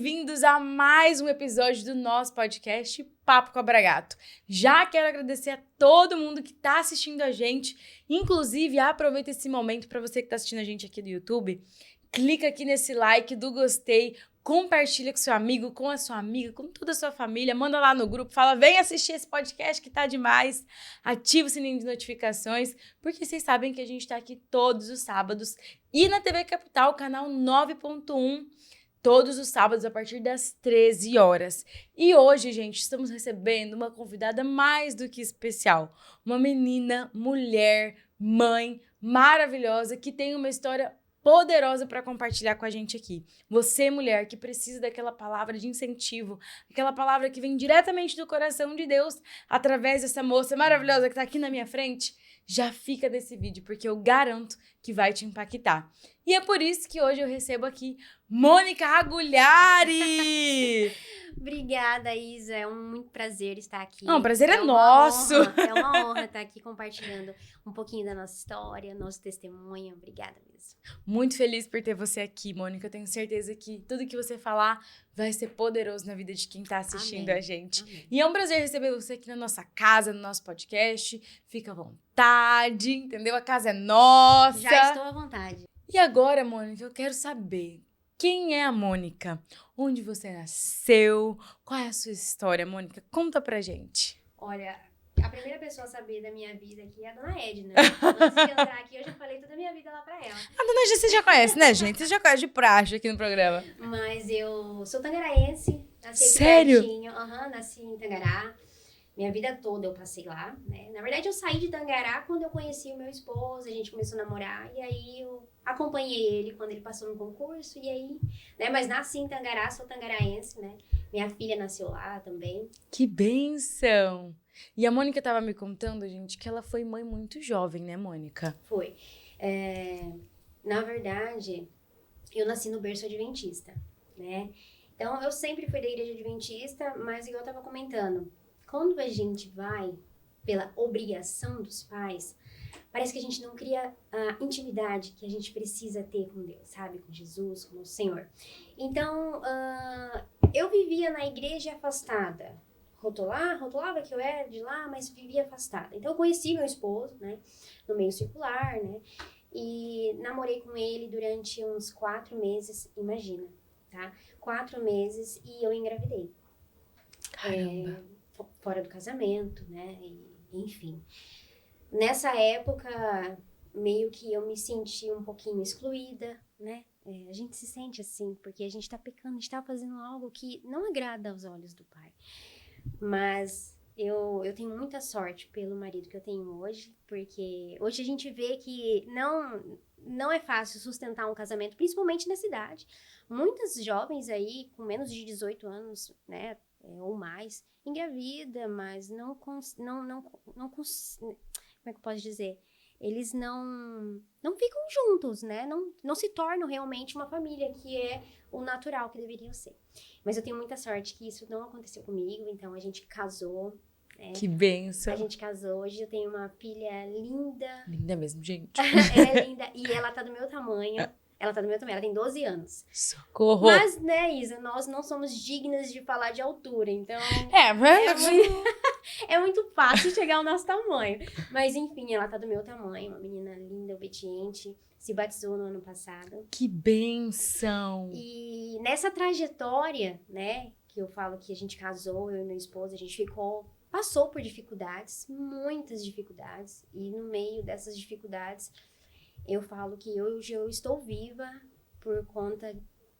bem-vindos a mais um episódio do nosso podcast Papo com a Bragato. Já quero agradecer a todo mundo que está assistindo a gente, inclusive aproveita esse momento para você que está assistindo a gente aqui do YouTube, clica aqui nesse like do gostei, compartilha com seu amigo, com a sua amiga, com toda a sua família, manda lá no grupo, fala, vem assistir esse podcast que tá demais, ativa o sininho de notificações, porque vocês sabem que a gente tá aqui todos os sábados e na TV Capital, canal 9.1, todos os sábados a partir das 13 horas. E hoje, gente, estamos recebendo uma convidada mais do que especial, uma menina, mulher, mãe maravilhosa que tem uma história poderosa para compartilhar com a gente aqui. Você, mulher, que precisa daquela palavra de incentivo, aquela palavra que vem diretamente do coração de Deus, através dessa moça maravilhosa que está aqui na minha frente, já fica desse vídeo, porque eu garanto que vai te impactar. E é por isso que hoje eu recebo aqui Mônica Agugliari! Obrigada, Isa. É muito prazer estar aqui. Não, o prazer é nosso! É uma honra estar aqui compartilhando um pouquinho da nossa história, nosso testemunho. Obrigada mesmo. Muito feliz por ter você aqui, Mônica. Eu tenho certeza que tudo que você falar vai ser poderoso na vida de quem está assistindo a gente. Amém. E é um prazer receber você aqui na nossa casa, no nosso podcast. Fica à vontade, entendeu? A casa é nossa. Já estou à vontade. E agora, Mônica, eu quero saber quem é a Mônica? Onde você nasceu? Qual é a sua história, Mônica? Conta pra gente. Olha, a primeira pessoa a saber da minha vida aqui é a dona Edna. Antes de entrar aqui, eu já falei toda a minha vida lá pra ela. A dona G, você já conhece, né, gente? Você já conhece de praxe aqui no programa. Mas eu sou tangaraense. Nasci aqui Sério? pertinho. Nasci em Tangará. Minha vida toda eu passei lá, né? Na verdade, eu saí de Tangará quando eu conheci o meu esposo, a gente começou a namorar, e aí eu acompanhei ele quando ele passou no concurso, e aí, né? Mas nasci em Tangará, sou tangaraense, né? Minha filha nasceu lá também. Que bênção! E a Mônica tava me contando, gente, que ela foi mãe muito jovem, né, Mônica? Foi. Na verdade, eu nasci no berço adventista, né? Então, eu sempre fui da igreja adventista, mas igual eu tava comentando, quando a gente vai pela obrigação dos pais, parece que a gente não cria a intimidade que a gente precisa ter com Deus, sabe? Com Jesus, com o Senhor. Então, eu vivia na igreja afastada. Rotulava que eu era de lá, mas vivia afastada. Então, eu conheci meu esposo, né? No meio circular, né? E namorei com ele durante uns 4 meses, imagina, tá? 4 meses e eu engravidei. Caramba! Fora do casamento, né? Enfim. Nessa época, meio que eu me senti um pouquinho excluída, né? A gente se sente assim, porque a gente tá pecando, a gente tá fazendo algo que não agrada aos olhos do Pai. Mas eu tenho muita sorte pelo marido que eu tenho hoje, porque hoje a gente vê que não é fácil sustentar um casamento, principalmente na cidade. Muitas jovens aí, com menos de 18 anos, né? Ou mais, engravida, mas como é que eu posso dizer? Eles não ficam juntos, né? Não se tornam realmente uma família, que é o natural que deveriam ser. Mas eu tenho muita sorte que isso não aconteceu comigo, então a gente casou. Né? Que bênção! A gente casou, hoje eu tenho uma filha linda. Linda mesmo, gente. Ela é linda e ela tá do meu tamanho. Ela tem 12 anos. Socorro! Mas, né, Isa, nós não somos dignas de falar de altura, então... É muito fácil chegar ao nosso tamanho. Mas, enfim, ela tá do meu tamanho, uma menina linda, obediente, se batizou no ano passado. Que bênção! E nessa trajetória, né, que eu falo que a gente casou, eu e meu esposo, a gente passou por dificuldades, muitas dificuldades, e no meio dessas dificuldades... Eu falo que hoje eu estou viva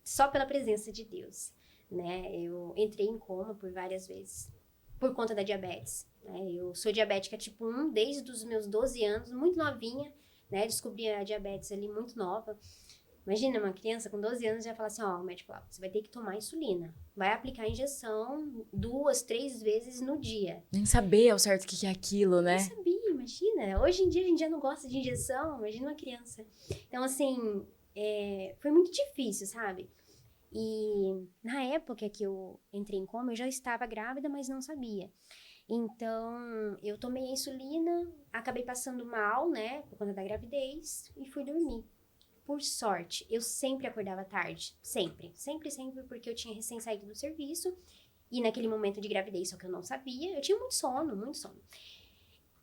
só pela presença de Deus, né? Eu entrei em coma por várias vezes, por conta da diabetes, né? Eu sou diabética tipo 1 desde os meus 12 anos, muito novinha, né? Descobri a diabetes ali muito nova. Imagina, uma criança com 12 anos já fala assim, o médico fala, você vai ter que tomar insulina, vai aplicar injeção 2, 3 vezes no dia. Nem saber ao certo o que é aquilo, né? Nem sabia. Imagina, hoje em dia a gente já não gosta de injeção, imagina uma criança. Então, assim, foi muito difícil, sabe? E na época que eu entrei em coma, eu já estava grávida, mas não sabia. Então, eu tomei a insulina, acabei passando mal, né, por conta da gravidez, e fui dormir. por sorte, eu sempre acordava tarde. Sempre, sempre, sempre, porque eu tinha recém saído do serviço. E naquele momento de gravidez, só que eu não sabia. Eu tinha muito sono, muito sono.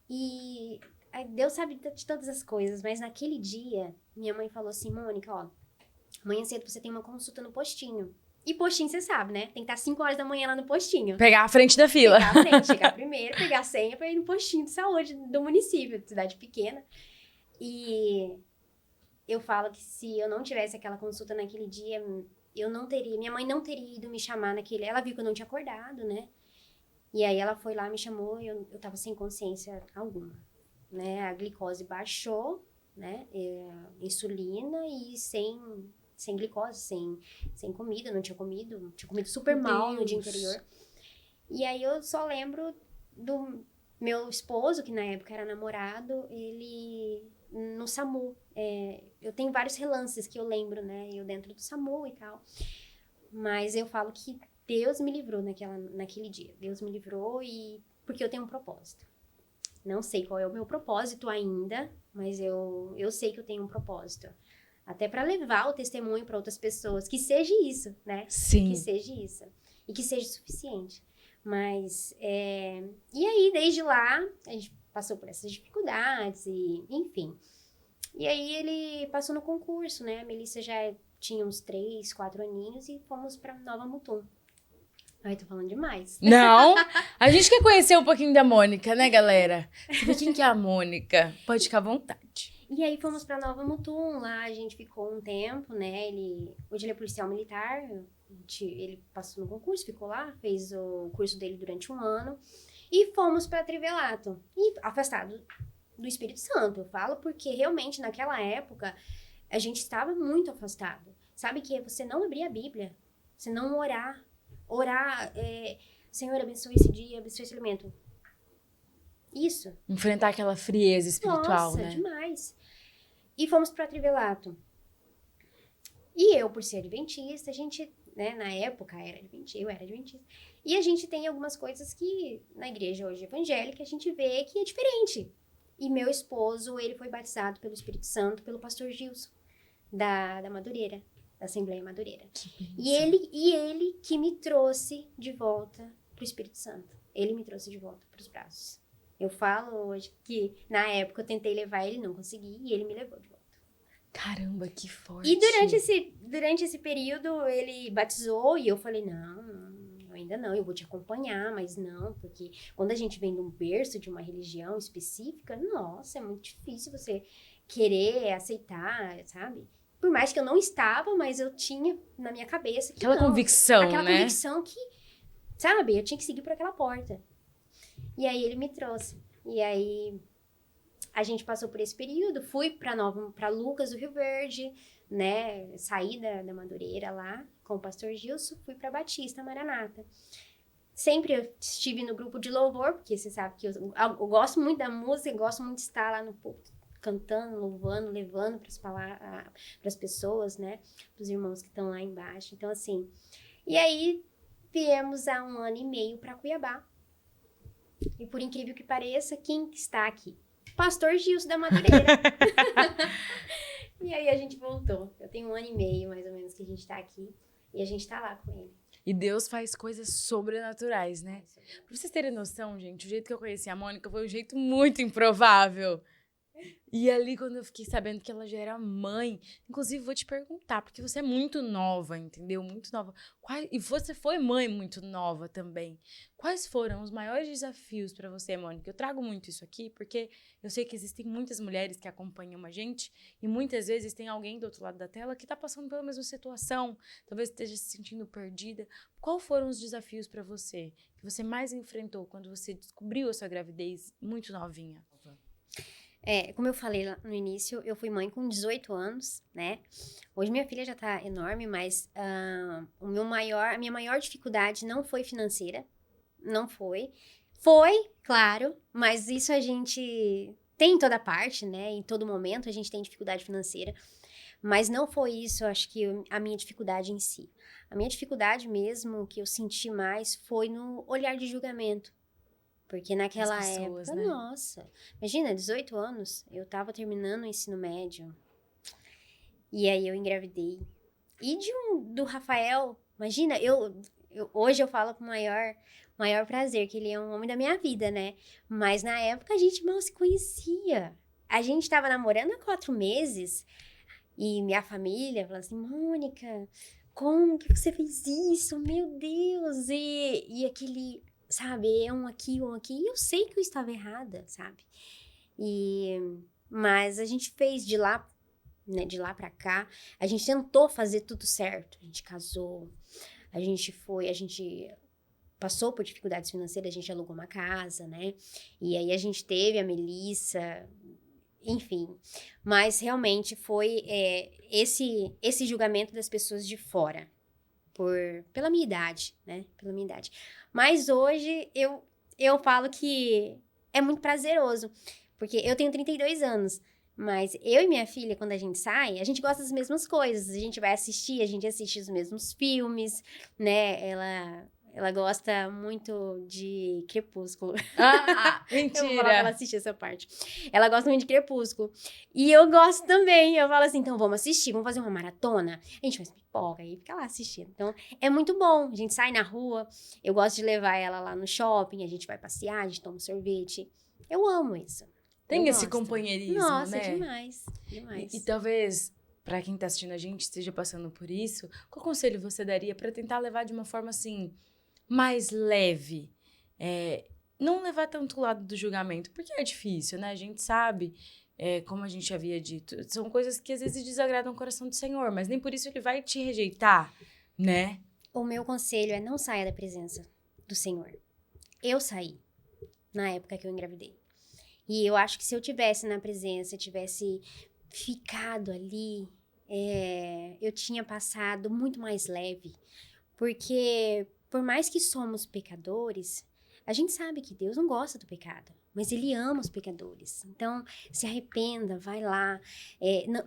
E Deus sabe de todas as coisas, mas naquele dia, minha mãe falou assim, Mônica, ó, amanhã cedo você tem uma consulta no postinho. E postinho, você sabe, né? Tem que estar 5 horas da manhã lá no postinho. Pegar a frente da fila. Pegar a frente, chegar primeiro, pegar a senha pra ir no postinho de saúde do município, de cidade pequena. E eu falo que se eu não tivesse aquela consulta naquele dia, eu não teria, minha mãe não teria ido me chamar naquele, ela viu que eu não tinha acordado, né? E aí ela foi lá, me chamou e eu tava sem consciência alguma, né? A glicose baixou, né? Insulina e sem glicose, sem comida, não tinha comido super mal no dia anterior. E aí eu só lembro do meu esposo, que na época era namorado, ele no SAMU. Eu tenho vários relances que eu lembro, né? Eu dentro do SAMU e tal. Mas eu falo que Deus me livrou naquele dia. Deus me livrou porque eu tenho um propósito. Não sei qual é o meu propósito ainda, mas eu sei que eu tenho um propósito. Até para levar o testemunho para outras pessoas. Que seja isso, né? Sim. Que seja isso. E que seja suficiente. Mas, e aí, desde lá, a gente passou por essas dificuldades e, enfim. E aí, ele passou no concurso, né? A Melissa já tinha uns 3, 4 aninhos e fomos pra Nova Mutum. Ai, tô falando demais. Não, a gente quer conhecer um pouquinho da Mônica, né, galera? Saber quem que é a Mônica? Pode ficar à vontade. E aí, fomos pra Nova Mutum, lá a gente ficou um tempo, né? Hoje ele é policial militar, ele passou no concurso, ficou lá, fez o curso dele durante 1 ano. E fomos pra Trivelato, e afastado do Espírito Santo, eu falo, porque realmente naquela época a gente estava muito afastado. Sabe que você não abrir a Bíblia, você não orar, Senhor, abençoe esse dia, abençoe esse alimento. Isso. Enfrentar aquela frieza espiritual, Nossa, né? demais. E fomos pra Trivelato. E eu, por ser adventista, a gente, né, na época eu era adventista. E a gente tem algumas coisas que na igreja hoje evangélica a gente vê que é diferente. E meu esposo, ele foi batizado pelo Espírito Santo, pelo pastor Gilson, da Madureira, da Assembleia Madureira. E ele que me trouxe de volta pro Espírito Santo. Ele me trouxe de volta pros braços. Eu falo hoje que na época eu tentei levar ele, não consegui, e ele me levou de volta. Caramba, que forte. E durante esse período ele batizou e eu falei, não, ainda não, eu vou te acompanhar, mas não, porque quando a gente vem de um berço de uma religião específica, nossa, é muito difícil você querer aceitar, sabe? Por mais que eu não estava, mas eu tinha na minha cabeça que aquela não, convicção, aquela né? convicção que, sabe, eu tinha que seguir por aquela porta. E aí ele me trouxe. E aí a gente passou por esse período, fui para Lucas do Rio Verde, né? Saí da Madureira lá com o pastor Gilson, fui para Batista Maranata. Sempre eu estive no grupo de louvor, porque você sabe que eu gosto muito da música, gosto muito de estar lá no púlpito, cantando, louvando, levando para as pessoas, né? Para os irmãos que estão lá embaixo. Então, assim, e aí viemos há 1 ano e meio para Cuiabá. E por incrível que pareça, quem está aqui? Pastor Gilson da Madureira. E aí a gente voltou. Eu tenho 1 ano e meio, mais ou menos, que a gente tá aqui. E a gente tá lá com ele. E Deus faz coisas sobrenaturais, né? Pra vocês terem noção, gente, o jeito que eu conheci a Mônica foi um jeito muito improvável. E ali, quando eu fiquei sabendo que ela já era mãe, inclusive vou te perguntar, porque você é muito nova, entendeu? Muito nova. E você foi mãe muito nova também. Quais foram os maiores desafios para você, Mônica? Eu trago muito isso aqui, porque eu sei que existem muitas mulheres que acompanham a gente e muitas vezes tem alguém do outro lado da tela que tá passando pela mesma situação, talvez esteja se sentindo perdida. Qual foram os desafios para você, que você mais enfrentou quando você descobriu a sua gravidez muito novinha? Como eu falei lá no início, eu fui mãe com 18 anos, né? Hoje minha filha já tá enorme, mas a minha maior dificuldade não foi financeira, não foi. Foi, claro, mas isso a gente tem em toda parte, né? Em todo momento a gente tem dificuldade financeira, mas não foi isso, acho que a minha dificuldade em si. A minha dificuldade mesmo, que eu senti mais, foi no olhar de julgamento. Porque naquela pessoas, época, né? nossa, imagina, 18 anos, eu tava terminando o ensino médio. E aí eu engravidei. E do Rafael, imagina, hoje eu falo com o maior prazer, que ele é um homem da minha vida, né? Mas na época a gente mal se conhecia. A gente tava namorando há 4 meses e minha família falou assim, Mônica, como que você fez isso? Meu Deus! E aquele, sabe, um aqui. E eu sei que eu estava errada, sabe? Mas a gente fez de lá, né, de lá pra cá, a gente tentou fazer tudo certo. A gente casou, a gente passou por dificuldades financeiras, a gente alugou uma casa, né? E aí a gente teve a Melissa, enfim. Mas realmente foi esse julgamento das pessoas de fora, pela minha idade, né? Pela minha idade. Mas hoje eu falo que é muito prazeroso, porque eu tenho 32 anos. Mas eu e minha filha, quando a gente sai, a gente gosta das mesmas coisas. A gente vai assistir, a gente assiste os mesmos filmes, né? Ela gosta muito de Crepúsculo. Mentira! Eu vou falar pra ela assistir essa parte. Ela gosta muito de Crepúsculo. E eu gosto também. Eu falo assim, então vamos assistir, vamos fazer uma maratona. A gente faz pipoca e fica lá assistindo. Então, é muito bom. A gente sai na rua, eu gosto de levar ela lá no shopping, a gente vai passear, a gente toma um sorvete. Eu amo isso. Tem esse companheirismo, Nossa, né? Demais. E talvez, pra quem tá assistindo a gente, esteja passando por isso, qual conselho você daria pra tentar levar de uma forma, assim, mais leve? Não levar tanto o lado do julgamento, porque é difícil, né? A gente sabe, como a gente havia dito, são coisas que às vezes desagradam o coração do Senhor, mas nem por isso ele vai te rejeitar, né? O meu conselho é não saia da presença do Senhor. Eu saí na época que eu engravidei. E eu acho que se eu tivesse na presença, tivesse ficado ali, eu tinha passado muito mais leve. Porque, por mais que somos pecadores, a gente sabe que Deus não gosta do pecado. Mas Ele ama os pecadores. Então, se arrependa, vai lá,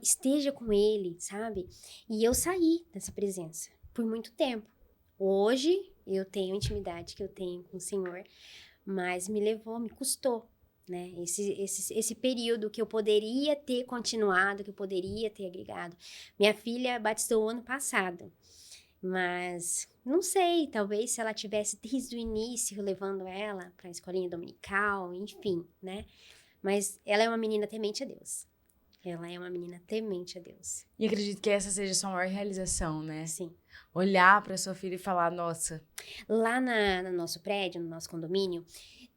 esteja com Ele, sabe? E eu saí dessa presença por muito tempo. Hoje, eu tenho a intimidade que eu tenho com o Senhor, mas me custou. Né? Esse período que eu poderia ter continuado, que eu poderia ter agregado. Minha filha batizou ano passado, mas não sei, talvez se ela tivesse desde o início levando ela para a escolinha dominical, enfim, né? Mas ela é uma menina temente a Deus. Ela é uma menina temente a Deus. E acredito que essa seja a sua maior realização, né? Sim. Olhar para sua filha e falar, nossa... Lá no nosso prédio, no nosso condomínio,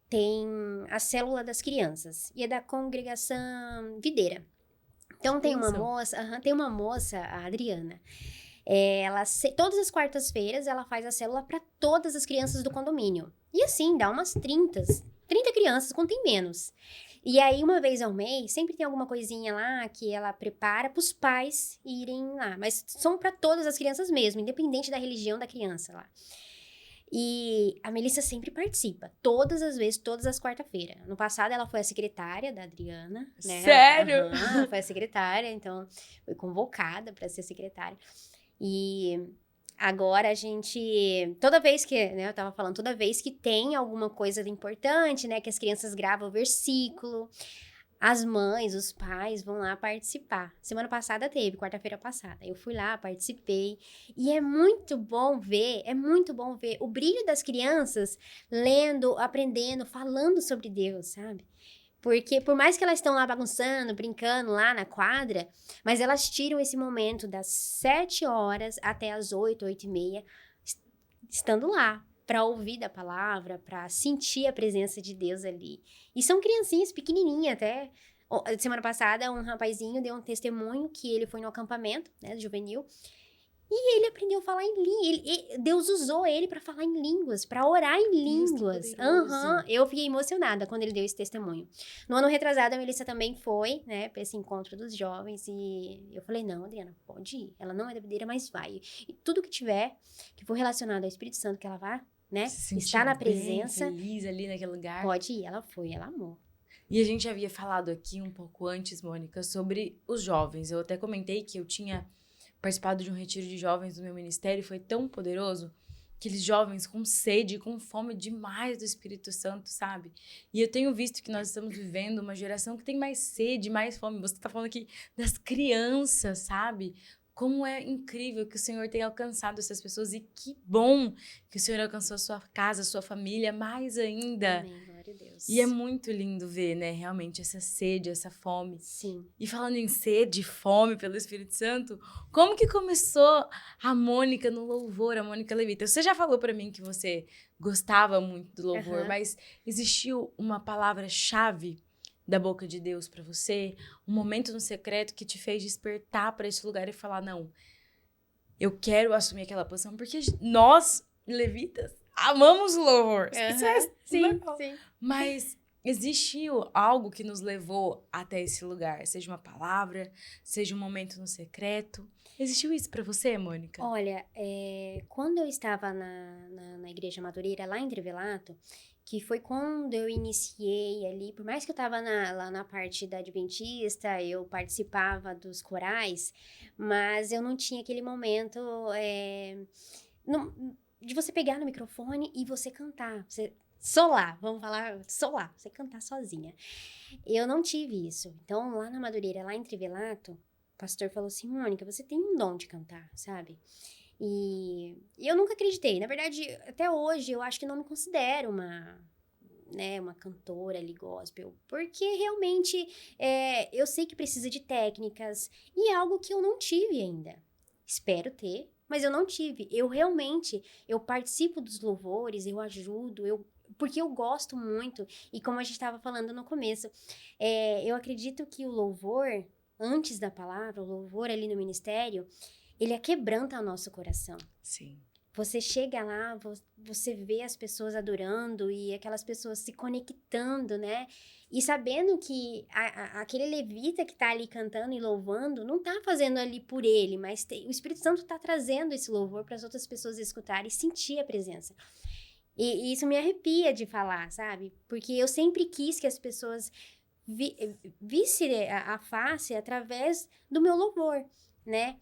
tem a célula das crianças, e é da congregação videira. Então tem uma moça, a Adriana, todas as quartas-feiras ela faz a célula para todas as crianças do condomínio. E assim, dá umas 30 crianças, contém menos. E aí, uma vez ao mês, sempre tem alguma coisinha lá que ela prepara para os pais irem lá. Mas são para todas as crianças mesmo, independente da religião da criança lá. E a Melissa sempre participa, todas as vezes, todas as quarta-feiras. No passado, ela foi a secretária da Adriana, né? Sério? Ela foi a secretária, então foi convocada para ser secretária. E agora a gente, toda vez que, né, eu tava falando, toda vez que tem alguma coisa importante, né, que as crianças gravam o versículo, as mães, os pais vão lá participar. Semana passada teve, quarta-feira passada. Eu fui lá, participei. E é muito bom ver o brilho das crianças lendo, aprendendo, falando sobre Deus, sabe? Porque por mais que elas estão lá bagunçando, brincando lá na quadra, mas elas tiram esse momento das 7 horas até as 8, 8:30, estando lá, para ouvir da palavra, para sentir a presença de Deus ali. E são criancinhas pequenininhas até. Semana passada, um rapazinho deu um testemunho que ele foi no acampamento, né, juvenil, e ele aprendeu a falar em línguas. Deus usou ele para falar em línguas, para orar em línguas. Eu fiquei emocionada quando ele deu esse testemunho. No ano retrasado, a Melissa também foi, né, para esse encontro dos jovens. E eu falei, não, Adriana, pode ir. Ela não é da videira, mas vai. E tudo que tiver, que for relacionado ao Espírito Santo, que ela vá, né, estar na presença. Feliz ali naquele lugar. Pode ir. Ela foi, ela amou. E a gente havia falado aqui um pouco antes, Mônica, sobre os jovens. Eu até comentei que eu tinha participado de um retiro de jovens do meu ministério, foi tão poderoso aqueles jovens com sede, com fome demais do Espírito Santo, sabe? E eu tenho visto que nós estamos vivendo uma geração que tem mais sede, mais fome. Você tá falando aqui das crianças, sabe? Como é incrível que o Senhor tenha alcançado essas pessoas, e que bom que o Senhor alcançou a sua casa, a sua família, mais ainda. Amém, glória a Deus. E é muito lindo ver, né, realmente essa sede, essa fome. Sim. E falando em sede, fome pelo Espírito Santo, como que começou a Mônica no louvor, a Mônica Levita? Você já falou pra mim que você gostava muito do louvor, mas existiu uma palavra-chave da boca de Deus pra você? Um momento no secreto que te fez despertar pra esse lugar e falar, não, eu quero assumir aquela posição, porque nós, levitas, amamos o louvor. Isso é sim, normal. sim. Mas existiu algo que nos levou até esse lugar? Seja uma palavra, seja um momento no secreto. Existiu isso pra você, Mônica? Olha, quando eu estava na Igreja Madureira, lá em Trivelato, que foi quando eu iniciei ali, por mais que eu estava lá na parte da Adventista, eu participava dos corais, mas eu não tinha aquele momento de você pegar no microfone e você cantar, você solar, vamos falar solar, você cantar sozinha. Eu não tive isso. Então, lá na Madureira, lá em Trivelato, o pastor falou assim, Mônica, você tem um dom de cantar, sabe? E eu nunca acreditei. Na verdade, até hoje, eu acho que não me considero uma cantora ali gospel, porque realmente eu sei que precisa de técnicas e é algo que eu não tive ainda. Espero ter, mas eu não tive. Eu participo dos louvores, eu ajudo, porque eu gosto muito. E como a gente estava falando no começo, eu acredito que o louvor, antes da palavra, o louvor ali no ministério, ele aquebranta o nosso coração. Sim. Você chega lá, você vê as pessoas adorando e aquelas pessoas se conectando, né? E sabendo que aquele levita que tá ali cantando e louvando, não tá fazendo ali por ele, mas o Espírito Santo tá trazendo esse louvor para as outras pessoas escutarem e sentir a presença. E isso me arrepia de falar, sabe? Porque eu sempre quis que as pessoas vissem a face através do meu louvor, né?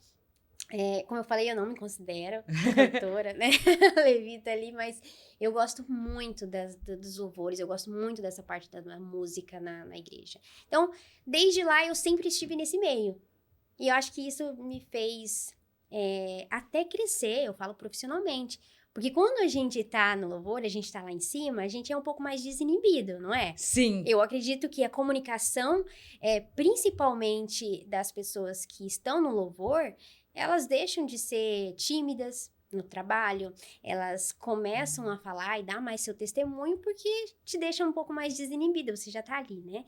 Como eu falei, eu não me considero cantora, né? Levita ali, mas eu gosto muito dos louvores, eu gosto muito dessa parte da música na igreja. Então, desde lá, eu sempre estive nesse meio. E eu acho que isso me fez até crescer, eu falo profissionalmente. Porque quando a gente tá no louvor, a gente tá lá em cima, a gente é um pouco mais desinibido, não é? Sim. Eu acredito que a comunicação, principalmente das pessoas que estão no louvor, elas deixam de ser tímidas no trabalho, elas começam a falar e dar mais seu testemunho porque te deixa um pouco mais desinibida, você já tá ali, né?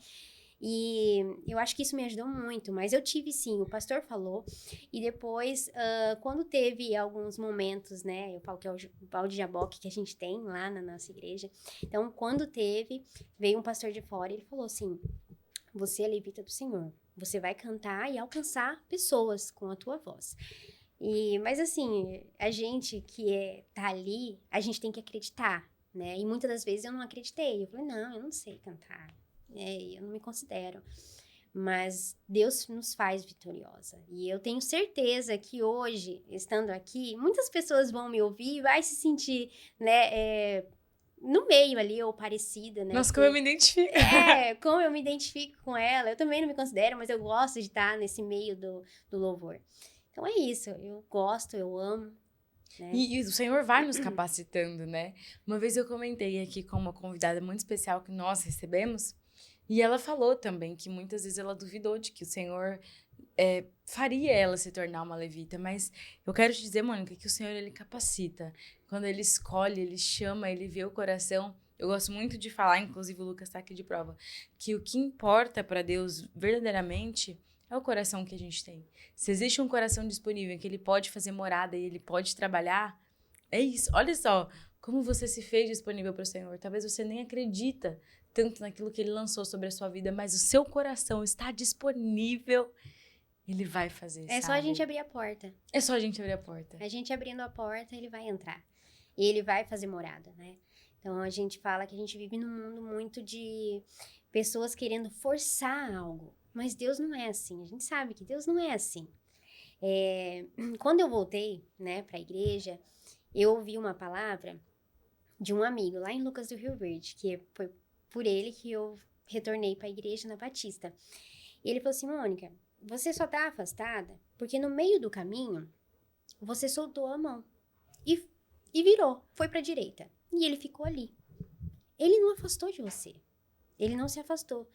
E eu acho que isso me ajudou muito, mas eu tive sim, o pastor falou, e depois, quando teve alguns momentos, né, eu falo que é o balde de jaboque que a gente tem lá na nossa igreja, então quando veio um pastor de fora e ele falou assim, você é levita do Senhor, você vai cantar e alcançar pessoas com a tua voz. Mas assim, a gente que tá ali, a gente tem que acreditar, né? E muitas das vezes eu não acreditei. Eu falei, não, eu não sei cantar. Eu não me considero. Mas Deus nos faz vitoriosa. E eu tenho certeza que hoje, estando aqui, muitas pessoas vão me ouvir e vai se sentir, né, no meio ali, ou parecida, né? Nossa, como eu me identifico. Como eu me identifico com ela. Eu também não me considero, mas eu gosto de estar nesse meio do louvor. Então é isso, eu gosto, eu amo. Né? E o Senhor vai nos capacitando, né? Uma vez eu comentei aqui com uma convidada muito especial que nós recebemos, e ela falou também que muitas vezes ela duvidou de que o Senhor faria ela se tornar uma levita, mas eu quero te dizer, Mônica, que o Senhor, ele capacita. Quando ele escolhe, ele chama, ele vê o coração. Eu gosto muito de falar, inclusive o Lucas está aqui de prova, que o que importa para Deus verdadeiramente é o coração que a gente tem. Se existe um coração disponível em que ele pode fazer morada e ele pode trabalhar, é isso. Olha só como você se fez disponível para o Senhor. Talvez você nem acredita tanto naquilo que ele lançou sobre a sua vida, mas o seu coração está disponível, ele vai fazer, sabe? Só a gente abrir a porta. É só a gente abrir a porta. A gente abrindo a porta, ele vai entrar. E ele vai fazer morada, né? Então, a gente fala que a gente vive num mundo muito de pessoas querendo forçar algo. Mas Deus não é assim. A gente sabe que Deus não é assim. Quando eu voltei, né, para a igreja, eu ouvi uma palavra de um amigo lá em Lucas do Rio Verde, que foi por ele que eu retornei para a igreja na Batista. E ele falou assim, Mônica, você só tá afastada porque no meio do caminho você soltou a mão e virou, foi para a direita. E ele ficou ali. Ele não afastou de você. Ele não se afastou.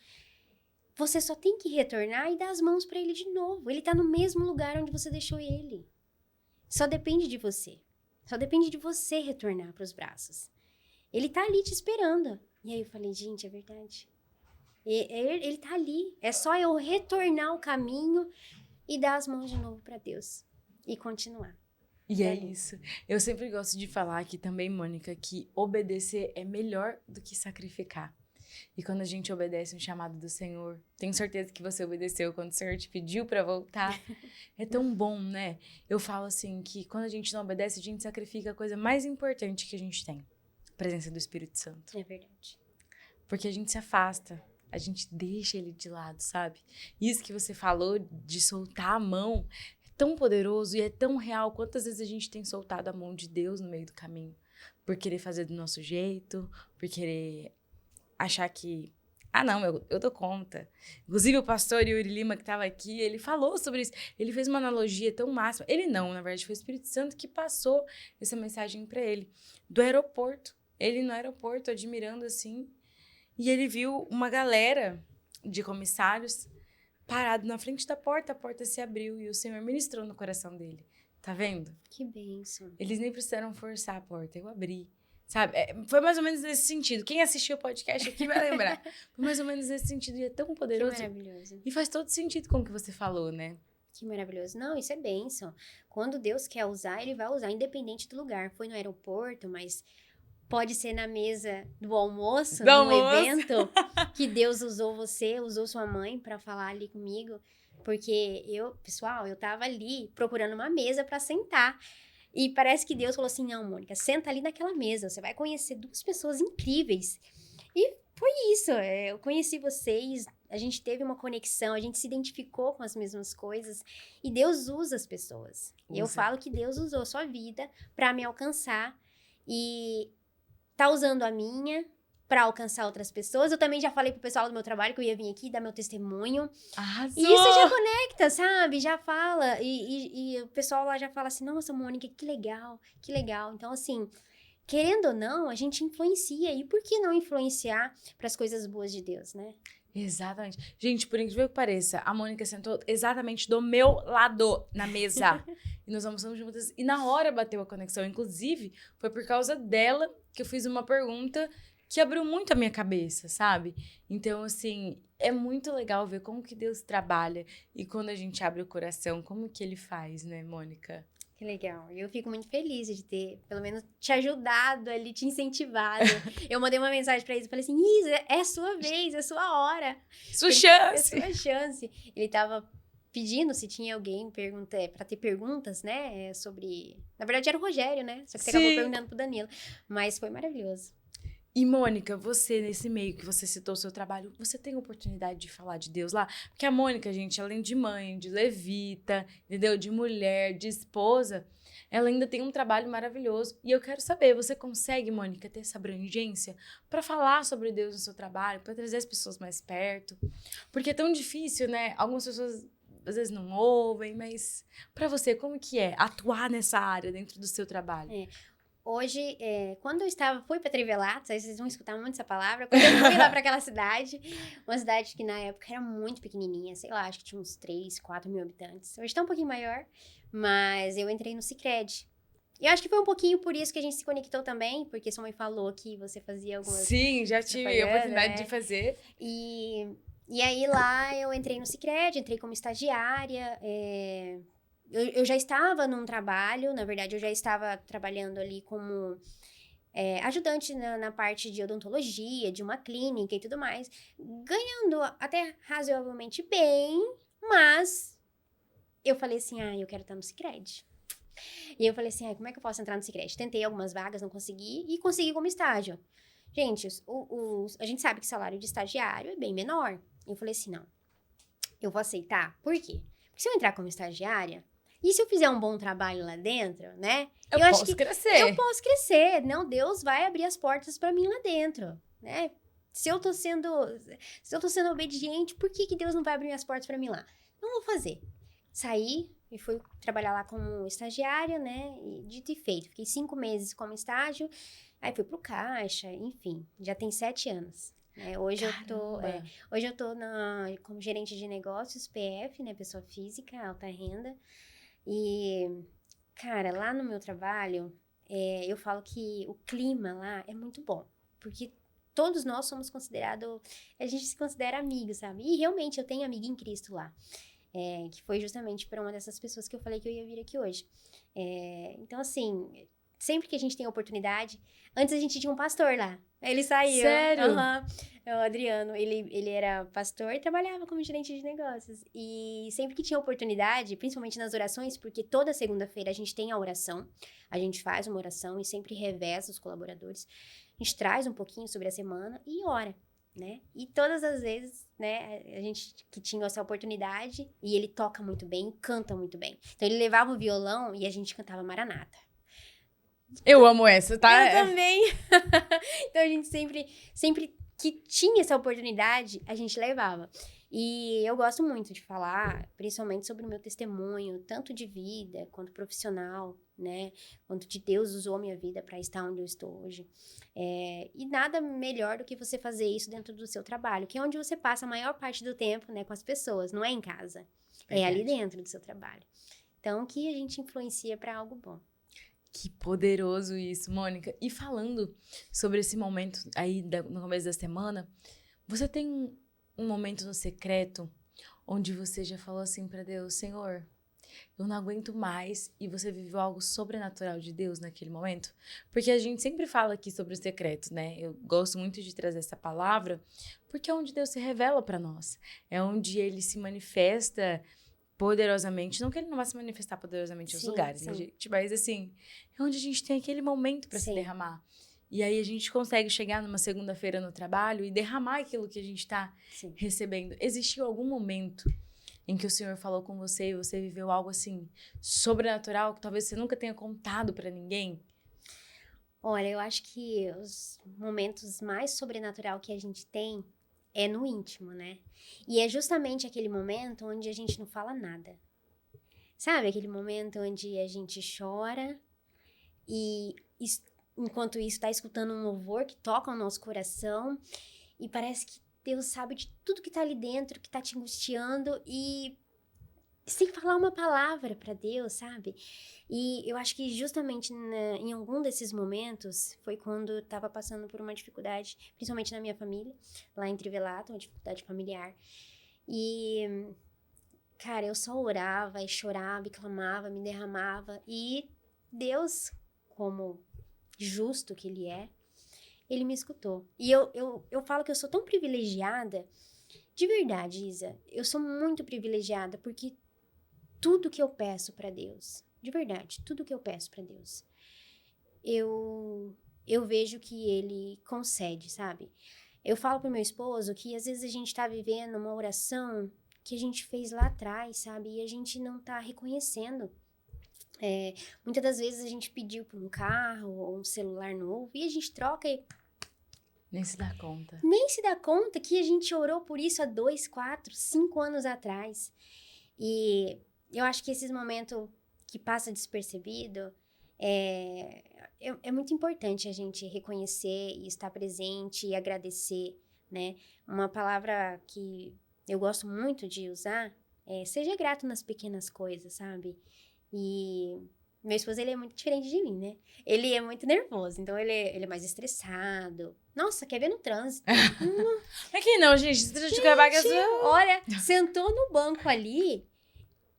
Você só tem que retornar e dar as mãos para ele de novo. Ele tá no mesmo lugar onde você deixou ele. Só depende de você. Só depende de você retornar para os braços. Ele tá ali te esperando. E aí eu falei, gente, é verdade. Ele tá ali. É só eu retornar o caminho e dar as mãos de novo para Deus. E continuar. E é isso. Eu sempre gosto de falar aqui também, Mônica, que obedecer é melhor do que sacrificar. E quando a gente obedece um chamado do Senhor, tenho certeza que você obedeceu quando o Senhor te pediu para voltar. É tão bom, né? Eu falo assim que quando a gente não obedece, a gente sacrifica a coisa mais importante que a gente tem. A presença do Espírito Santo. É verdade. Porque a gente se afasta. A gente deixa ele de lado, sabe? Isso que você falou de soltar a mão é tão poderoso e é tão real. Quantas vezes a gente tem soltado a mão de Deus no meio do caminho? Por querer fazer do nosso jeito, por querer achar que... Ah, não, eu dou conta. Inclusive, o pastor Yuri Lima, que estava aqui, ele falou sobre isso. Ele fez uma analogia tão máxima. Ele não, na verdade, foi o Espírito Santo que passou essa mensagem para ele. Do aeroporto. Ele no aeroporto, admirando assim... E ele viu uma galera de comissários parado na frente da porta, a porta se abriu e o Senhor ministrou no coração dele. Tá vendo? Que bênção. Eles nem precisaram forçar a porta, eu abri. Sabe? Foi mais ou menos nesse sentido. Quem assistiu o podcast aqui vai lembrar. Foi mais ou menos nesse sentido e é tão poderoso. Que maravilhoso. E faz todo sentido com o que você falou, né? Que maravilhoso. Não, isso é bênção. Quando Deus quer usar, ele vai usar, independente do lugar. Foi no aeroporto, mas... Pode ser na mesa do almoço, evento, que Deus usou você, usou sua mãe para falar ali comigo. Porque eu tava ali procurando uma mesa para sentar. E parece que Deus falou assim, não, Mônica, senta ali naquela mesa, você vai conhecer 2 pessoas incríveis. E foi isso, eu conheci vocês, a gente teve uma conexão, a gente se identificou com as mesmas coisas. E Deus usa as pessoas. E eu falo que Deus usou a sua vida para me alcançar. E... tá usando a minha para alcançar outras pessoas. Eu também já falei pro pessoal do meu trabalho que eu ia vir aqui dar meu testemunho. Arrasou! E isso já conecta, sabe? Já fala. E o pessoal lá já fala assim, nossa, Mônica, que legal, que legal. Então, assim, querendo ou não, a gente influencia. E por que não influenciar para as coisas boas de Deus, né? Exatamente. Gente, por incrível que pareça, a Mônica sentou exatamente do meu lado na mesa. E nós almoçamos juntas. E na hora bateu a conexão. Inclusive, foi por causa dela que eu fiz uma pergunta que abriu muito a minha cabeça, sabe? Então, assim, é muito legal ver como que Deus trabalha. E quando a gente abre o coração, como que Ele faz, né, Mônica? Que legal. Eu fico muito feliz de ter, pelo menos, te ajudado ali, te incentivado. Eu mandei uma mensagem pra ele e falei assim, Isa, é sua vez, é sua hora. Sua chance! É sua chance. Ele tava pedindo se tinha alguém pra ter perguntas, né, sobre... Na verdade, era o Rogério, né? Só que você acabou perguntando pro Danilo. Mas foi maravilhoso. E, Mônica, você, nesse meio que você citou o seu trabalho, você tem oportunidade de falar de Deus lá? Porque a Mônica, gente, além de mãe, de levita, entendeu? De mulher, de esposa, ela ainda tem um trabalho maravilhoso. E eu quero saber, você consegue, Mônica, ter essa abrangência para falar sobre Deus no seu trabalho, para trazer as pessoas mais perto? Porque é tão difícil, né? Algumas pessoas às vezes não ouvem, mas para você, como que é atuar nessa área dentro do seu trabalho? Hoje, quando eu fui para Trivelatos, aí vocês vão escutar muito essa palavra, quando eu fui lá para aquela cidade, uma cidade que na época era muito pequenininha, sei lá, acho que tinha uns 3, 4 mil habitantes. Hoje tá um pouquinho maior, mas eu entrei no Sicredi. E eu acho que foi um pouquinho por isso que a gente se conectou também, porque sua mãe falou que você fazia algumas... Sim, já tive a oportunidade de fazer. E aí lá eu entrei no Sicredi, entrei como estagiária, eu já estava num trabalho, na verdade eu já estava trabalhando ali como ajudante na parte de odontologia, de uma clínica e tudo mais, ganhando até razoavelmente bem, mas eu falei assim, eu quero estar no Sicredi. E eu falei assim, como é que eu posso entrar no Sicredi? Tentei algumas vagas, não consegui, e consegui como estágio. Gente, a gente sabe que o salário de estagiário é bem menor. Eu falei assim, não, eu vou aceitar. Por quê? Porque se eu entrar como estagiária, E se eu fizer um bom trabalho lá dentro, né? Eu acho posso que crescer. eu posso crescer. Não, Deus vai abrir as portas pra mim lá dentro, né? Se eu tô sendo obediente, por que Deus não vai abrir as portas pra mim lá? Não vou fazer. Saí e fui trabalhar lá como estagiária, né? E dito e feito. Fiquei 5 meses como estágio, aí fui pro caixa, enfim. Já tem 7 anos. Né? Hoje eu tô como gerente de negócios, PF, né? Pessoa física, alta renda. E, cara, lá no meu trabalho, eu falo que o clima lá é muito bom. Porque todos nós somos considerados, a gente se considera amigos, sabe? E realmente eu tenho amiga em Cristo lá. Que foi justamente para uma dessas pessoas que eu falei que eu ia vir aqui hoje. Então, assim, sempre que a gente tem oportunidade... Antes a gente tinha um pastor lá. Ele saiu. Sério? O Adriano, ele era pastor e trabalhava como gerente de negócios. E sempre que tinha oportunidade, principalmente nas orações, porque toda segunda-feira a gente tem a oração. A gente faz uma oração e sempre reveza os colaboradores. A gente traz um pouquinho sobre a semana e ora. Né? E todas as vezes, né, a gente que tinha essa oportunidade, e ele toca muito bem, canta muito bem. Então, ele levava o violão e a gente cantava Maranata. Eu amo essa, tá? Eu também! Então, a gente sempre que tinha essa oportunidade, a gente levava. E eu gosto muito de falar, principalmente sobre o meu testemunho, tanto de vida quanto profissional, né? Quanto de Deus usou a minha vida para estar onde eu estou hoje. E nada melhor do que você fazer isso dentro do seu trabalho, que é onde você passa a maior parte do tempo, né, com as pessoas, não é em casa. Verdade. É ali dentro do seu trabalho. Então, que a gente influencia para algo bom. Que poderoso isso, Mônica. E falando sobre esse momento aí no começo da semana, você tem um momento no secreto onde você já falou assim pra Deus, Senhor, eu não aguento mais, e você viveu algo sobrenatural de Deus naquele momento? Porque a gente sempre fala aqui sobre o secreto, né? Eu gosto muito de trazer essa palavra, porque é onde Deus se revela pra nós. É onde ele se manifesta poderosamente, não que ele não vai se manifestar poderosamente nos lugares, né, gente? Mas assim, é onde a gente tem aquele momento para se derramar. E aí a gente consegue chegar numa segunda-feira no trabalho e derramar aquilo que a gente tá recebendo. Existiu algum momento em que o Senhor falou com você e você viveu algo assim, sobrenatural, que talvez você nunca tenha contado para ninguém? Olha, eu acho que os momentos mais sobrenatural que a gente tem é no íntimo, né? E é justamente aquele momento onde a gente não fala nada. Sabe? Aquele momento onde a gente chora e enquanto isso tá escutando um louvor que toca o nosso coração e parece que Deus sabe de tudo que tá ali dentro, que tá te angustiando e sem falar uma palavra para Deus, sabe? E eu acho que justamente em algum desses momentos foi quando eu tava passando por uma dificuldade, principalmente na minha família, lá em Trivelato, uma dificuldade familiar. E, cara, eu só orava e chorava e clamava, me derramava. E Deus, como justo que Ele é, Ele me escutou. E eu falo que eu sou tão privilegiada, de verdade, Isa, eu sou muito privilegiada, porque tudo que eu peço pra Deus, de verdade, tudo que eu peço pra Deus, eu vejo que Ele concede, sabe? Eu falo pro meu esposo que às vezes a gente tá vivendo uma oração que a gente fez lá atrás, sabe? E a gente não tá reconhecendo. Muitas das vezes a gente pediu por um carro ou um celular novo e a gente troca e nem se dá conta. Nem se dá conta que a gente orou por isso há 2, 4, 5 anos atrás. E eu acho que esses momentos que passa despercebido, é muito importante a gente reconhecer e estar presente e agradecer, né? Uma palavra que eu gosto muito de usar é seja grato nas pequenas coisas, sabe? E meu esposo, ele é muito diferente de mim, né? Ele é muito nervoso, então ele é mais estressado. Nossa, quer ver no trânsito? Aqui não, gente. Olha, sentou no banco ali,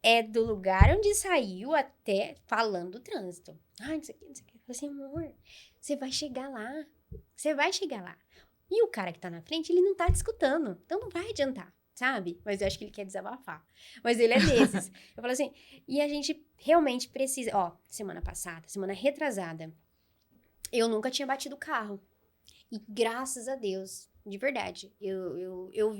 é do lugar onde saiu até falando do trânsito. Ai, não sei o que, não sei o que. Eu falei assim, amor, você vai chegar lá. Você vai chegar lá. E o cara que tá na frente, ele não tá te escutando. Então não vai adiantar, sabe? Mas eu acho que ele quer desabafar. Mas ele é desses. Eu falo assim, e a gente realmente precisa... Ó, semana passada, semana retrasada, eu nunca tinha batido o carro. E graças a Deus, de verdade. Eu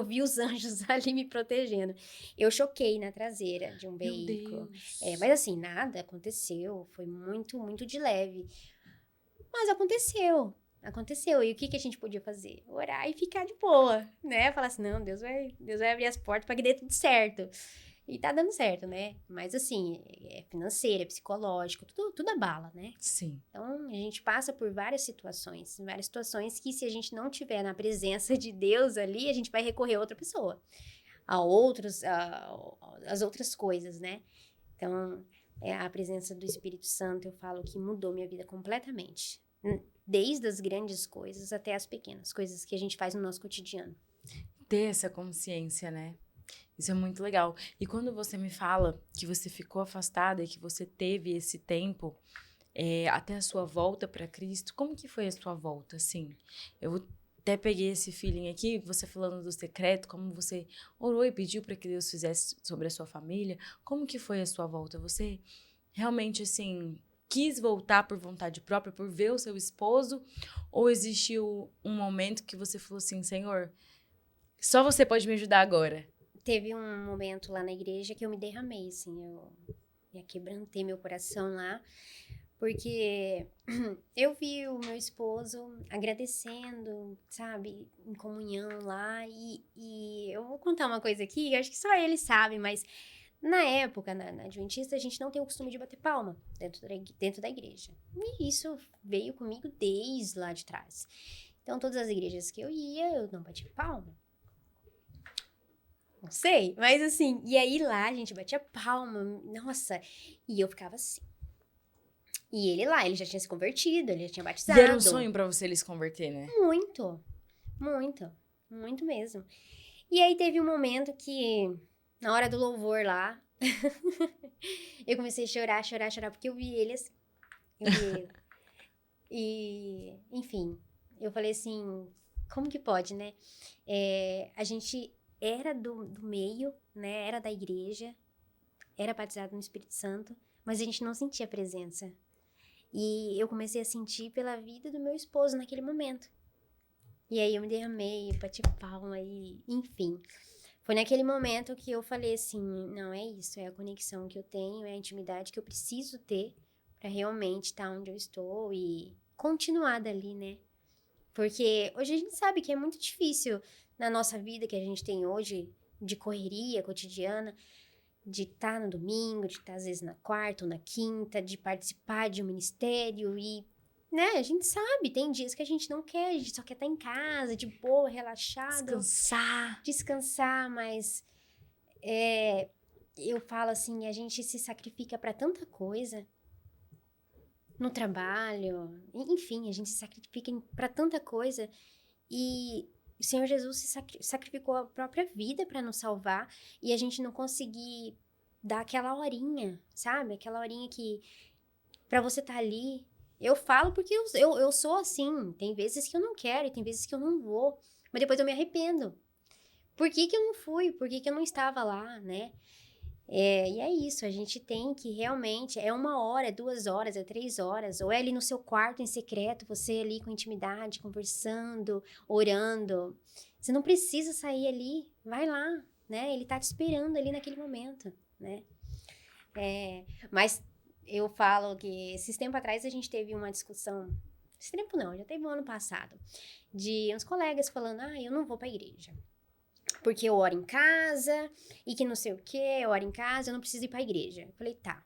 vi os anjos ali me protegendo. Eu choquei na traseira de um Meu veículo. Deus. Mas assim, nada aconteceu. Foi muito, muito de leve. Mas aconteceu. Aconteceu. E o que a gente podia fazer? Orar e ficar de boa, né? Falar assim, não, Deus vai abrir as portas para que dê tudo certo. E tá dando certo, né? Mas assim, é financeiro, é psicológico, tudo abala, né? Sim. Então, a gente passa por várias situações que se a gente não tiver na presença de Deus ali, a gente vai recorrer a outra pessoa, às outras coisas, né? Então, a presença do Espírito Santo, eu falo que mudou minha vida completamente. Desde as grandes coisas até as pequenas coisas que a gente faz no nosso cotidiano. Ter essa consciência, né? Isso é muito legal. E quando você me fala que você ficou afastada e que você teve esse tempo até a sua volta para Cristo, como que foi a sua volta, assim? Eu até peguei esse feeling aqui, você falando do secreto, como você orou e pediu para que Deus fizesse sobre a sua família. Como que foi a sua volta? Você realmente, assim, quis voltar por vontade própria, por ver o seu esposo? Ou existiu um momento que você falou assim, Senhor, só você pode me ajudar agora? Teve um momento lá na igreja que eu me derramei, assim, eu quebrantei meu coração lá, porque eu vi o meu esposo agradecendo, sabe, em comunhão lá, e eu vou contar uma coisa aqui, eu acho que só ele sabe, mas na época, na Adventista, a gente não tem o costume de bater palma dentro da igreja. E isso veio comigo desde lá de trás. Então, todas as igrejas que eu ia, eu não batia palma. Não sei, mas assim, e aí lá a gente batia palma, nossa, e eu ficava assim. E ele lá, ele já tinha se convertido, ele já tinha batizado. E era um sonho pra você ele se converter, né? Muito, muito, muito mesmo. E aí teve um momento que, na hora do louvor lá, eu comecei a chorar, porque eu vi ele assim. Eu vi ele. E, enfim, eu falei assim, como que pode, né? A gente era do meio, né? Era da igreja, era batizado no Espírito Santo, mas a gente não sentia a presença. E eu comecei a sentir pela vida do meu esposo naquele momento. E aí eu me derramei, bati palma e, enfim. Foi naquele momento que eu falei assim, não, é isso, é a conexão que eu tenho, é a intimidade que eu preciso ter pra realmente estar onde eu estou e continuar dali, né? Porque hoje a gente sabe que é muito difícil na nossa vida que a gente tem hoje, de correria cotidiana, de estar no domingo, de estar às vezes na quarta ou na quinta, de participar de um ministério e, né, a gente sabe, tem dias que a gente não quer, a gente só quer estar em casa, de boa, relaxado. Descansar, mas eu falo assim, a gente se sacrifica para tanta coisa, no trabalho, enfim, a gente se sacrifica para tanta coisa e o Senhor Jesus se sacrificou a própria vida para nos salvar e a gente não conseguir dar aquela horinha, sabe? Aquela horinha que para você estar ali. Eu falo porque eu sou assim. Tem vezes que eu não quero e tem vezes que eu não vou. Mas depois eu me arrependo. Por que eu não fui? Por que eu não estava lá, né? E é isso, a gente tem que realmente, é 1 hora, é 2 horas, é 3 horas, ou é ali no seu quarto em secreto, você ali com intimidade, conversando, orando. Você não precisa sair ali, vai lá, né? Ele tá te esperando ali naquele momento, né? Mas eu falo que esses tempos atrás a gente teve uma discussão, esse tempo não, já teve um ano passado, de uns colegas falando, eu não vou pra igreja. Porque eu oro em casa, e que não sei o que, eu oro em casa, eu não preciso ir pra igreja. Eu falei, tá,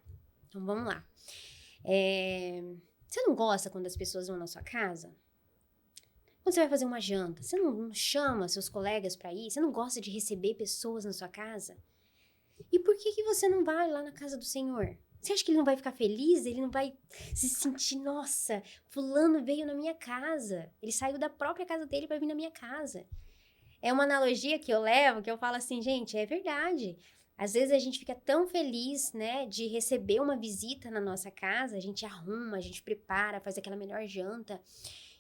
então vamos lá. Você não gosta quando as pessoas vão na sua casa? Quando você vai fazer uma janta, você não chama seus colegas pra ir? Você não gosta de receber pessoas na sua casa? E por que você não vai lá na casa do Senhor? Você acha que ele não vai ficar feliz? Ele não vai se sentir, nossa, fulano veio na minha casa. Ele saiu da própria casa dele pra vir na minha casa. É uma analogia que eu levo, que eu falo assim, gente, é verdade. Às vezes a gente fica tão feliz, né, de receber uma visita na nossa casa, a gente arruma, a gente prepara, faz aquela melhor janta.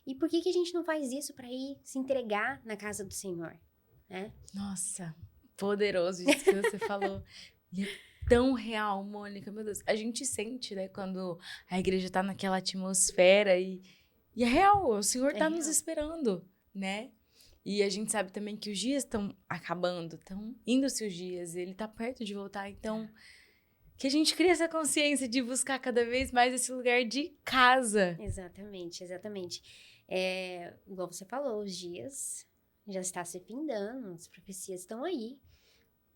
E por que a gente não faz isso para ir se entregar na casa do Senhor, né? Nossa, poderoso isso que você falou. E é tão real, Mônica, meu Deus. A gente sente, né, quando a igreja tá naquela atmosfera e é real, o Senhor tá nos esperando, né? E a gente sabe também que os dias estão acabando, estão indo-se os dias, ele tá perto de voltar, então que a gente crie essa consciência de buscar cada vez mais esse lugar de casa. Exatamente, exatamente. Igual você falou, os dias já está se findando, as profecias estão aí.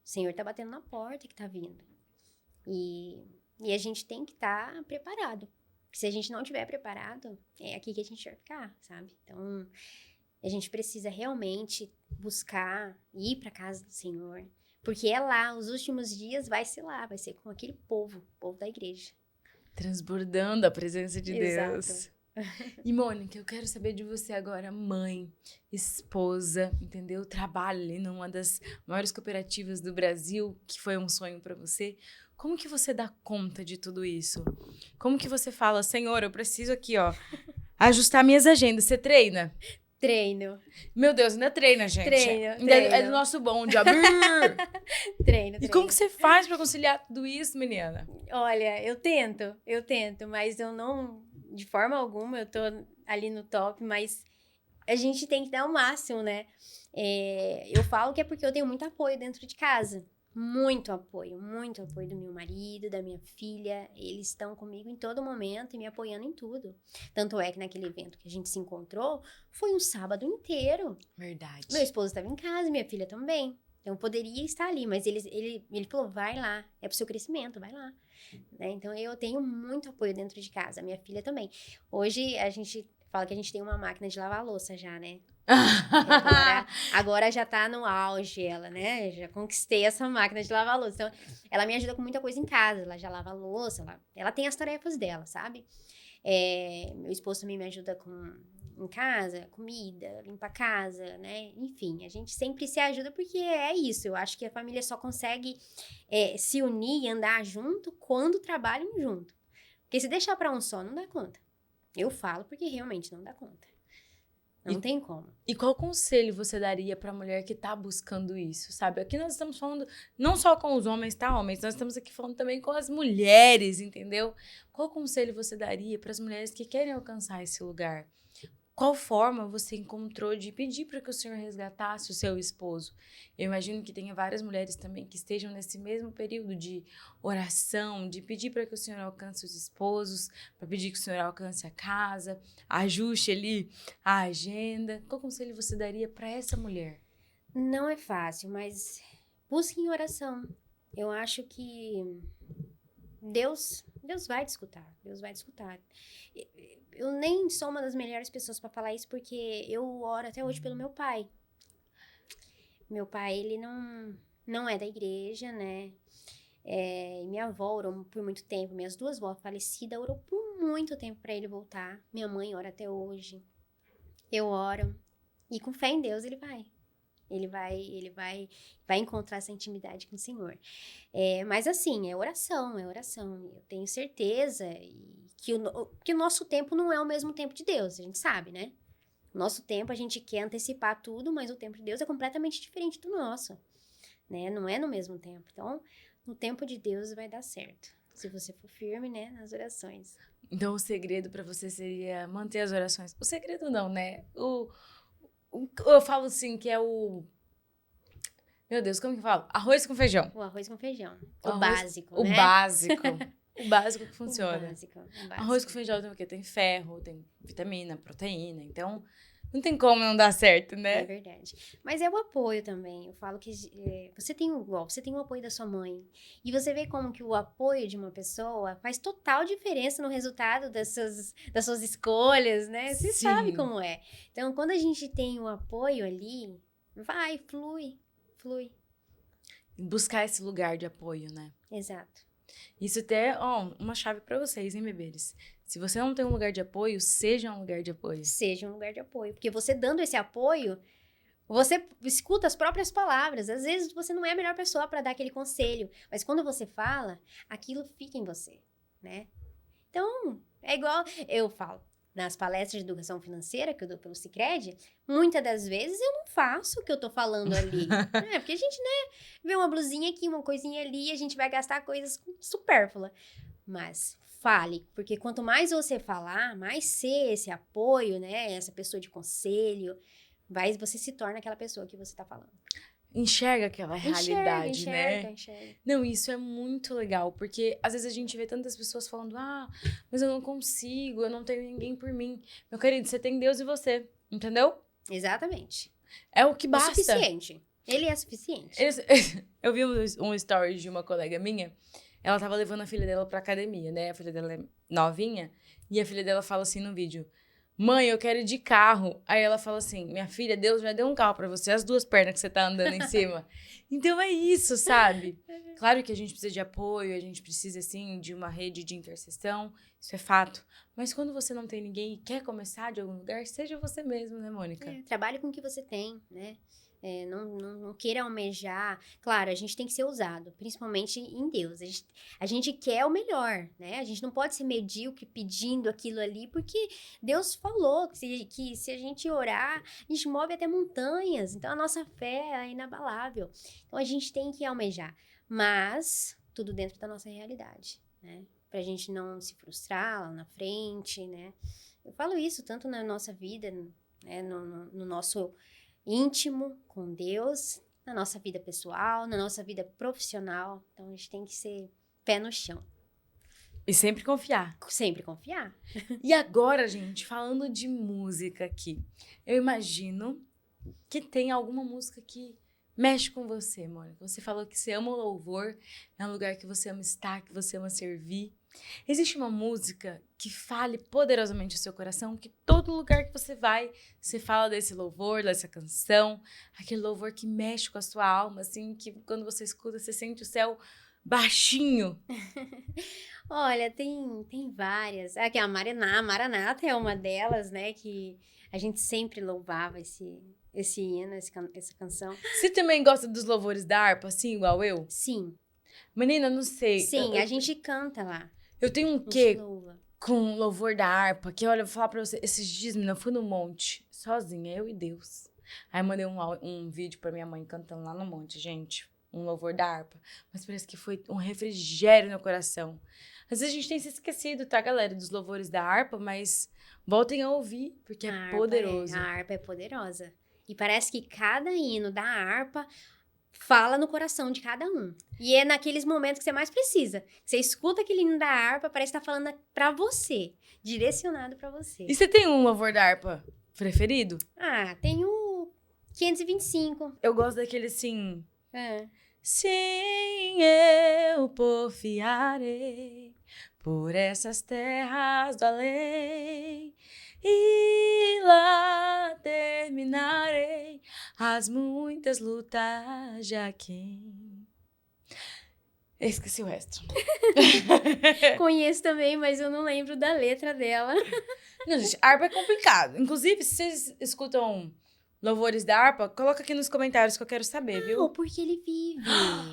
O Senhor está batendo na porta que está vindo. E a gente tem que estar preparado. Se a gente não estiver preparado, é aqui que a gente vai ficar, sabe? Então, a gente precisa realmente buscar ir para a casa do Senhor. Porque é lá, os últimos dias vai ser lá, vai ser com aquele povo, o povo da igreja. Transbordando a presença de Deus. Exato. E, Mônica, eu quero saber de você agora, mãe, esposa, entendeu? Trabalha ali numa das maiores cooperativas do Brasil, que foi um sonho para você. Como que você dá conta de tudo isso? Como que você fala, Senhor, eu preciso aqui, ó, ajustar minhas agendas. Você treina? Treino. Meu Deus, ainda treina, gente. Treino. É do nosso bonde, ó. Treino. E como que você faz pra conciliar tudo isso, menina? Olha, eu tento, mas eu não, de forma alguma, eu tô ali no top, mas a gente tem que dar o máximo, né? Eu falo que é porque eu tenho muito apoio dentro de casa. Muito apoio do meu marido, da minha filha. Eles estão comigo em todo momento e me apoiando em tudo. Tanto é que naquele evento que a gente se encontrou, foi um sábado inteiro. Verdade. Meu esposo estava em casa, minha filha também. Então, eu poderia estar ali, mas ele falou, vai lá, é pro seu crescimento, vai lá. Né? Então, eu tenho muito apoio dentro de casa, a minha filha também. Hoje, a gente fala que a gente tem uma máquina de lavar louça já, né? Agora já tá no auge ela, né? Já conquistei essa máquina de lavar louça. Então, ela me ajuda com muita coisa em casa. Ela já lava louça, ela tem as tarefas dela, sabe? Meu esposo também me ajuda em casa, comida, limpa a casa, né? Enfim, a gente sempre se ajuda porque é isso. Eu acho que a família só consegue se unir e andar junto quando trabalham junto. Porque se deixar pra um só, não dá conta. Eu falo porque realmente não dá conta. Não tem como. E qual conselho você daria pra mulher que tá buscando isso, sabe? Aqui nós estamos falando não só com os homens, tá, homens? Nós estamos aqui falando também com as mulheres, entendeu? Qual conselho você daria para as mulheres que querem alcançar esse lugar? Qual forma você encontrou de pedir para que o Senhor resgatasse o seu esposo? Eu imagino que tenha várias mulheres também que estejam nesse mesmo período de oração, de pedir para que o Senhor alcance os esposos, para pedir que o Senhor alcance a casa, ajuste ali a agenda. Qual conselho você daria para essa mulher? Não é fácil, mas busque em oração. Eu acho que Deus vai te escutar. Deus vai te escutar. Eu nem sou uma das melhores pessoas para falar isso, porque eu oro até hoje pelo meu pai. Meu pai, ele não é da igreja, né? Minha avó orou por muito tempo. Minhas duas avós falecidas orou por muito tempo para ele voltar. Minha mãe ora até hoje. Eu oro. E com fé em Deus, ele vai. Ele vai encontrar essa intimidade com o Senhor. Mas assim, é oração. Eu tenho certeza que o nosso tempo não é o mesmo tempo de Deus, a gente sabe, né? O nosso tempo, a gente quer antecipar tudo, mas o tempo de Deus é completamente diferente do nosso, né? Não é no mesmo tempo. Então, no tempo de Deus vai dar certo. Se você for firme, né, nas orações. Então, o segredo para você seria manter as orações. O segredo não, né? Eu falo assim, que é o... Meu Deus, como que eu falo? Arroz com feijão. O arroz com feijão. Básico, né? O básico. O básico que funciona. O básico. Arroz com feijão tem o quê? Tem ferro, tem vitamina, proteína. Então, não tem como não dar certo, né? É verdade. Mas é o apoio também. Eu falo que você tem o apoio da sua mãe. E você vê como que o apoio de uma pessoa faz total diferença no resultado das suas escolhas, né? Você sabe como é. Então, quando a gente tem o apoio ali, flui. Buscar esse lugar de apoio, né? Exato. Isso até é uma chave pra vocês, hein, bebês? Se você não tem um lugar de apoio, seja um lugar de apoio. Seja um lugar de apoio. Porque você dando esse apoio, você escuta as próprias palavras. Às vezes você não é a melhor pessoa para dar aquele conselho. Mas quando você fala, aquilo fica em você, né? Então, é igual eu falo. Nas palestras de educação financeira que eu dou pelo Sicredi, muitas das vezes eu não faço o que eu tô falando ali. Porque a gente, né, vê uma blusinha aqui, uma coisinha ali, a gente vai gastar coisas supérfluas. Mas fale, porque quanto mais você falar, mais ser esse apoio, né, essa pessoa de conselho, Você se torna aquela pessoa que você tá falando. Enxerga aquela realidade, né? Enxerga. Não, isso é muito legal, porque às vezes a gente vê tantas pessoas falando, mas eu não consigo, eu não tenho ninguém por mim. Meu querido, você tem Deus e você, entendeu? Exatamente. É o que É basta. suficiente. Ele é suficiente. Eu vi um story de uma colega minha, ela tava levando a filha dela pra academia, né? A filha dela é novinha, e a filha dela fala assim no vídeo, mãe, eu quero ir de carro. Aí ela fala assim, minha filha, Deus já deu um carro pra você, as 2 pernas que você tá andando em cima. Então é isso, sabe? Claro que a gente precisa de apoio, a gente precisa, assim, de uma rede de intercessão, isso é fato. Mas quando você não tem ninguém e quer começar de algum lugar, seja você mesmo, né, Mônica? Trabalhe com o que você tem, né? Não queira almejar. Claro, a gente tem que ser ousado, principalmente em Deus. A gente quer o melhor, né? A gente não pode ser medíocre pedindo aquilo ali, porque Deus falou que se a gente orar, a gente move até montanhas. Então, a nossa fé é inabalável. Então, a gente tem que almejar. Mas, tudo dentro da nossa realidade, né? Pra gente não se frustrar lá na frente, né? Eu falo isso tanto na nossa vida, né? No nosso íntimo com Deus, na nossa vida pessoal, na nossa vida profissional. Então, a gente tem que ser pé no chão. E sempre confiar. Sempre confiar. E agora, gente, falando de música aqui, eu imagino que tem alguma música que mexe com você, Mônica. Você falou que você ama o louvor, é um lugar que você ama estar, que você ama servir. Existe uma música que fale poderosamente o seu coração, que todo lugar que você vai, você fala desse louvor, dessa canção, aquele louvor que mexe com a sua alma, assim, que quando você escuta, você sente o céu baixinho. Olha, tem várias. Aqui, a Maranata é uma delas, né? Que a gente sempre louvava esse hino, essa canção. Você também gosta dos louvores da harpa, assim, igual eu? Sim. Menina, não sei. Sim, a gente canta lá. Eu tenho um quê com louvor da harpa, que olha, eu vou falar pra você, esses dias, menina, eu fui no monte, sozinha, eu e Deus. Aí eu mandei um vídeo pra minha mãe cantando lá no monte, gente, um louvor da harpa. Mas parece que foi um refrigério no coração. Às vezes a gente tem se esquecido, tá, galera, dos louvores da harpa, mas voltem a ouvir, porque é poderoso. A harpa é poderosa. E parece que cada hino da harpa fala no coração de cada um. E é naqueles momentos que você mais precisa. Você escuta aquele hino da harpa, parece que tá falando pra você. Direcionado pra você. E você tem um louvor da harpa preferido? Tem o 525. Eu gosto daquele assim... Sim, eu porfiarei por essas terras do além, e lá terminarei as muitas lutas de aquém. Esqueci o resto. Conheço também, mas eu não lembro da letra dela. Não, gente, harpa é complicado. Inclusive, se vocês escutam louvores da harpa, coloca aqui nos comentários que eu quero saber, viu? Porque ele vive.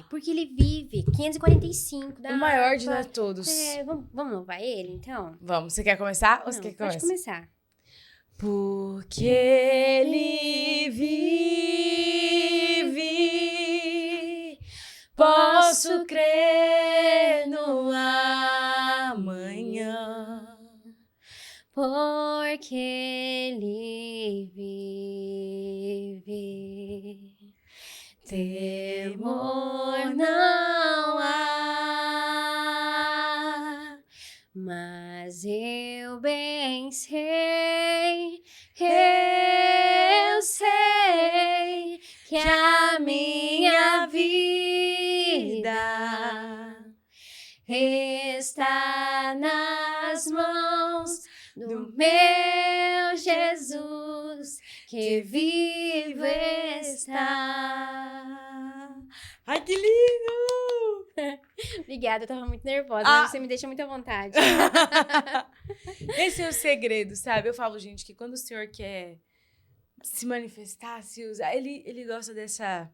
Porque ele vive. 545 da o maior harpa. de nós todos. Vamos louvar ele, então? Vamos. Você quer começar ou você quer que pode comece? começar. Porque ele vive, posso crer no amanhã. Porque ele vive, temor não há, mas eu bem sei, eu sei que a minha vida está nas mãos do meu Jesus, que vivo está. Ai, que lindo! Obrigada, eu tava muito nervosa, mas você me deixa muito à vontade. Esse é o segredo, sabe? Eu falo, gente, que quando o Senhor quer se manifestar, se usar, ele gosta dessa...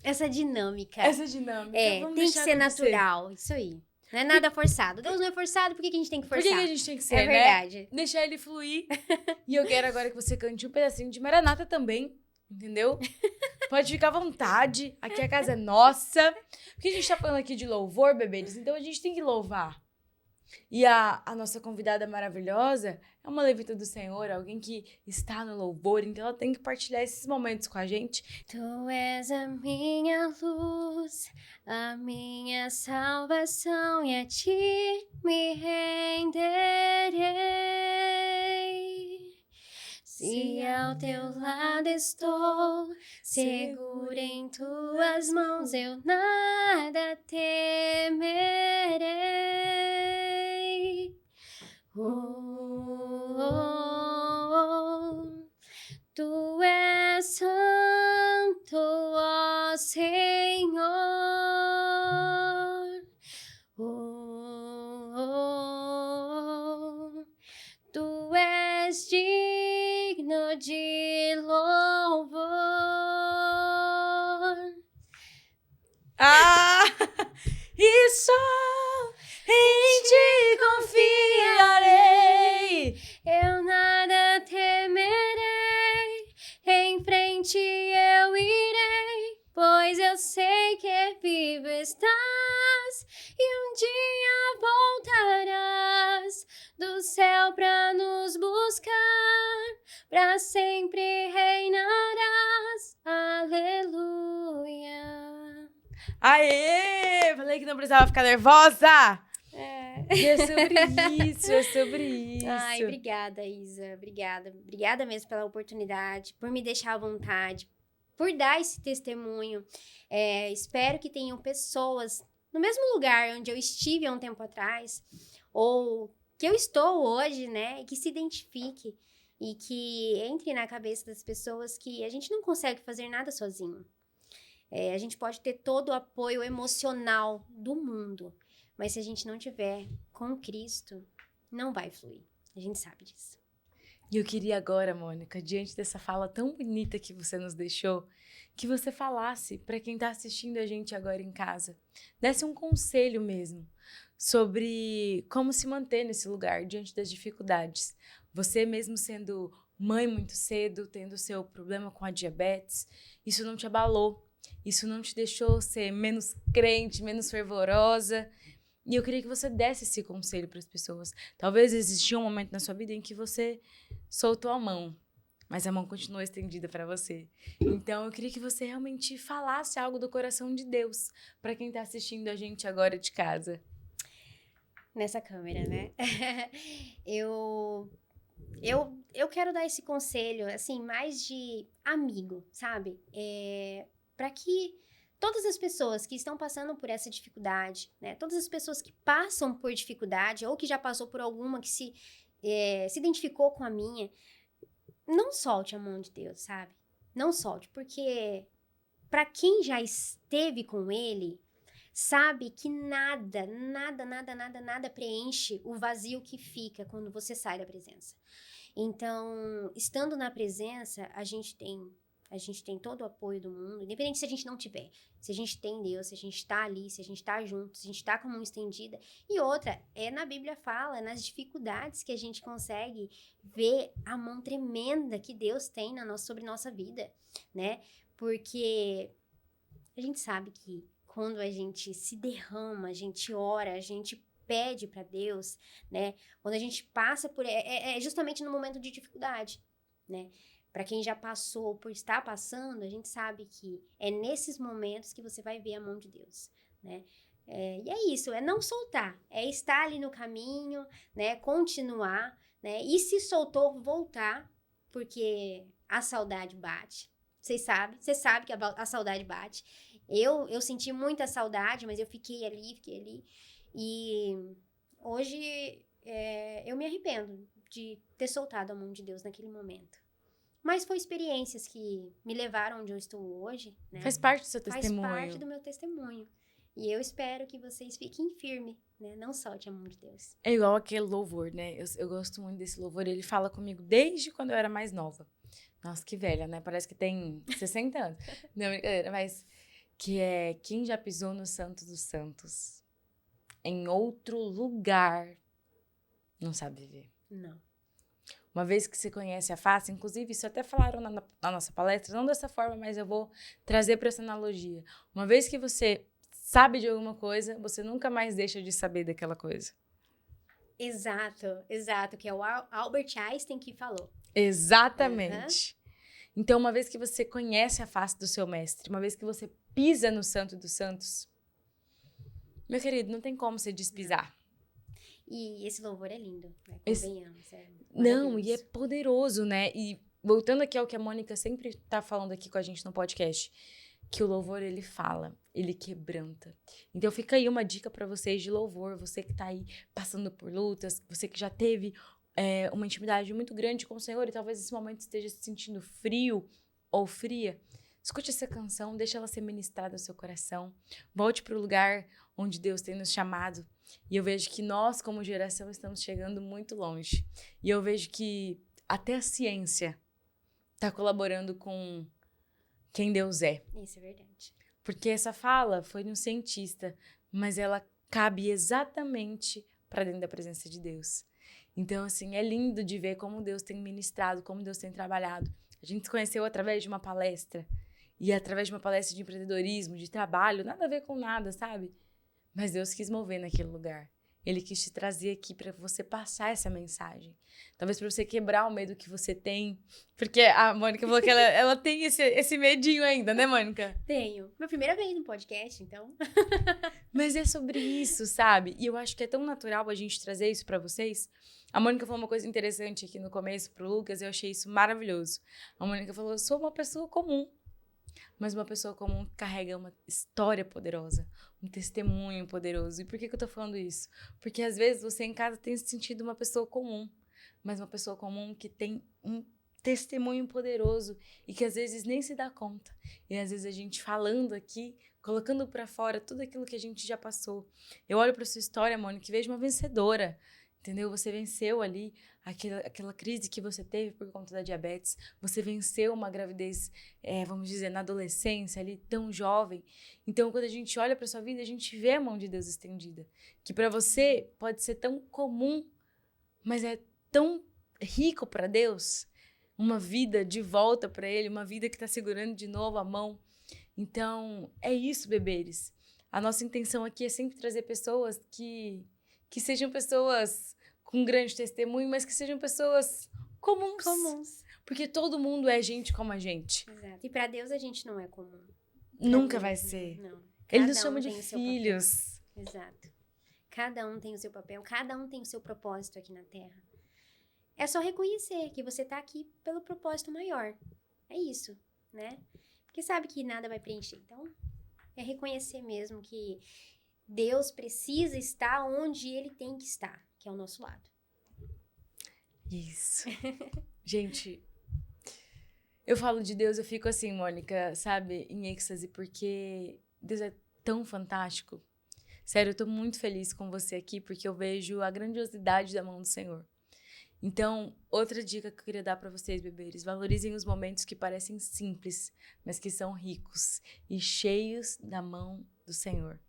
Essa dinâmica. Vamos tem que ser natural, isso aí. Não é nada forçado. Deus não é forçado, por que a gente tem que forçar? Por que a gente tem que ser, né? É verdade. Deixar ele fluir. E eu quero agora que você cante um pedacinho de Maranata também, entendeu? Pode ficar à vontade. Aqui a casa é nossa. Porque a gente tá falando aqui de louvor, bebês, então a gente tem que louvar. E a nossa convidada maravilhosa é uma levita do Senhor, alguém que está no louvor, então ela tem que partilhar esses momentos com a gente. Tu és a minha luz, a minha salvação, e a ti me renderei. Se ao teu lado estou, segura em tuas mãos, eu nada temerei. Tu és santo, ó Senhor. Tu és digno de louvor. E só em ti confiarei. Eu nada temerei, em frente eu irei, pois eu sei que vivo estás e um dia voltarás do céu pra nos buscar, pra sempre reinarás. Aleluia. Aê! Falei que não precisava ficar nervosa. É. E é sobre isso, é sobre isso. Ai, obrigada, Isa. Obrigada. Obrigada mesmo pela oportunidade, por me deixar à vontade, por dar esse testemunho. Espero que tenham pessoas no mesmo lugar onde eu estive há um tempo atrás, ou que eu estou hoje, né? E que se identifique e que entre na cabeça das pessoas que a gente não consegue fazer nada sozinho. A gente pode ter todo o apoio emocional do mundo, mas se a gente não tiver com Cristo, não vai fluir. A gente sabe disso. E eu queria agora, Mônica, diante dessa fala tão bonita que você nos deixou, que você falasse para quem está assistindo a gente agora em casa, desse um conselho mesmo sobre como se manter nesse lugar diante das dificuldades. Você mesmo sendo mãe muito cedo, tendo seu problema com a diabetes, isso não te abalou, isso não te deixou ser menos crente, menos fervorosa. E eu queria que você desse esse conselho para as pessoas. Talvez existia um momento na sua vida em que você soltou a mão, mas a mão continuou estendida para você. Então, eu queria que você realmente falasse algo do coração de Deus para quem está assistindo a gente agora de casa. Nessa câmera, né? Eu quero dar esse conselho, assim, mais de amigo, sabe? Para que todas as pessoas que estão passando por essa dificuldade, né? Todas as pessoas que passam por dificuldade ou que já passou por alguma que se identificou com a minha, não solte a mão de Deus, sabe? Não solte, porque para quem já esteve com ele, sabe que nada preenche o vazio que fica quando você sai da presença. Então, estando na presença, a gente tem todo o apoio do mundo, independente se a gente não tiver. Se a gente tem Deus, se a gente tá ali, se a gente tá junto, se a gente tá com a mão estendida. E outra, na Bíblia fala, nas dificuldades que a gente consegue ver a mão tremenda que Deus tem sobre nossa vida, né? Porque a gente sabe que quando a gente se derrama, a gente ora, a gente pede para Deus, né? Quando a gente passa por... É justamente no momento de dificuldade, né? Para quem já passou, por estar passando, a gente sabe que é nesses momentos que você vai ver a mão de Deus, né? E é isso, é não soltar, é estar ali no caminho, né? Continuar, né? E se soltou, voltar, porque a saudade bate. Você sabe que a saudade bate. Eu senti muita saudade, mas eu fiquei ali. E hoje eu me arrependo de ter soltado a mão de Deus naquele momento. Mas foi experiências que me levaram onde eu estou hoje, né? Faz parte do seu testemunho. Faz parte do meu testemunho. E eu espero que vocês fiquem firmes, né? Não solte a mão de Deus. É igual aquele louvor, né? Eu gosto muito desse louvor. Ele fala comigo desde quando eu era mais nova. Nossa, que velha, né? Parece que tem 60 anos. Não, brincadeira, mas... Que é quem já pisou no Santo dos Santos em outro lugar não sabe viver. Não. Uma vez que você conhece a face, inclusive isso até falaram na nossa palestra, não dessa forma, mas eu vou trazer para essa analogia. Uma vez que você sabe de alguma coisa, você nunca mais deixa de saber daquela coisa. Exato, que é o Albert Einstein que falou. Exatamente. Então, uma vez que você conhece a face do seu mestre, uma vez que você pisa no Santo dos Santos, meu querido, não tem como você despisar. E esse louvor é lindo, né? Convenhamos. Não, e é poderoso, né? E voltando aqui ao que a Mônica sempre tá falando aqui com a gente no podcast, que o louvor, ele fala, ele quebranta. Então fica aí uma dica pra vocês de louvor, você que tá aí passando por lutas, você que já teve uma intimidade muito grande com o Senhor e talvez nesse momento esteja se sentindo frio ou fria. Escute essa canção, deixa ela ser ministrada ao seu coração. Volte para o lugar onde Deus tem nos chamado. E eu vejo que nós, como geração, estamos chegando muito longe. E eu vejo que até a ciência está colaborando com quem Deus é. Isso é verdade. Porque essa fala foi de um cientista, mas ela cabe exatamente para dentro da presença de Deus. Então, assim, é lindo de ver como Deus tem ministrado, como Deus tem trabalhado. A gente se conheceu através de uma palestra. E através de uma palestra de empreendedorismo, de trabalho, nada a ver com nada, sabe? Mas Deus quis mover naquele lugar. Ele quis te trazer aqui para você passar essa mensagem. Talvez para você quebrar o medo que você tem. Porque a Mônica falou que ela tem esse medinho ainda, né, Mônica? Tenho. Minha primeira vez no podcast, então. Mas é sobre isso, sabe? E eu acho que é tão natural a gente trazer isso para vocês. A Mônica falou uma coisa interessante aqui no começo pro Lucas, eu achei isso maravilhoso. A Mônica falou, eu sou uma pessoa comum. Mas uma pessoa comum carrega uma história poderosa, um testemunho poderoso. E por que eu tô falando isso? Porque às vezes você em casa tem se sentido uma pessoa comum, mas uma pessoa comum que tem um testemunho poderoso e que às vezes nem se dá conta. E às vezes a gente falando aqui, colocando pra fora tudo aquilo que a gente já passou. Eu olho pra sua história, Mônica, e vejo uma vencedora. Entendeu? Você venceu ali aquela crise que você teve por conta da diabetes. Você venceu uma gravidez, vamos dizer, na adolescência, ali tão jovem. Então, quando a gente olha para sua vida, a gente vê a mão de Deus estendida. Que para você pode ser tão comum, mas é tão rico para Deus. Uma vida de volta para Ele, uma vida que está segurando de novo a mão. Então, é isso, beberes. A nossa intenção aqui é sempre trazer pessoas que sejam pessoas com grande testemunho, mas que sejam pessoas comuns. Porque todo mundo é gente como a gente. Exato. E para Deus a gente não é comum. Nunca vai ser. Não. Ele nos chama de filhos. Exato. Cada um tem o seu papel, cada um tem o seu propósito aqui na Terra. É só reconhecer que você tá aqui pelo propósito maior. É isso, né? Porque sabe que nada vai preencher. Então, é reconhecer mesmo que Deus precisa estar onde Ele tem que estar, que é ao nosso lado. Isso. Gente, eu falo de Deus, eu fico assim, Mônica, sabe, em êxtase, porque Deus é tão fantástico. Sério, eu tô muito feliz com você aqui, porque eu vejo a grandiosidade da mão do Senhor. Então, outra dica que eu queria dar para vocês, beberes, valorizem os momentos que parecem simples, mas que são ricos e cheios da mão do Senhor.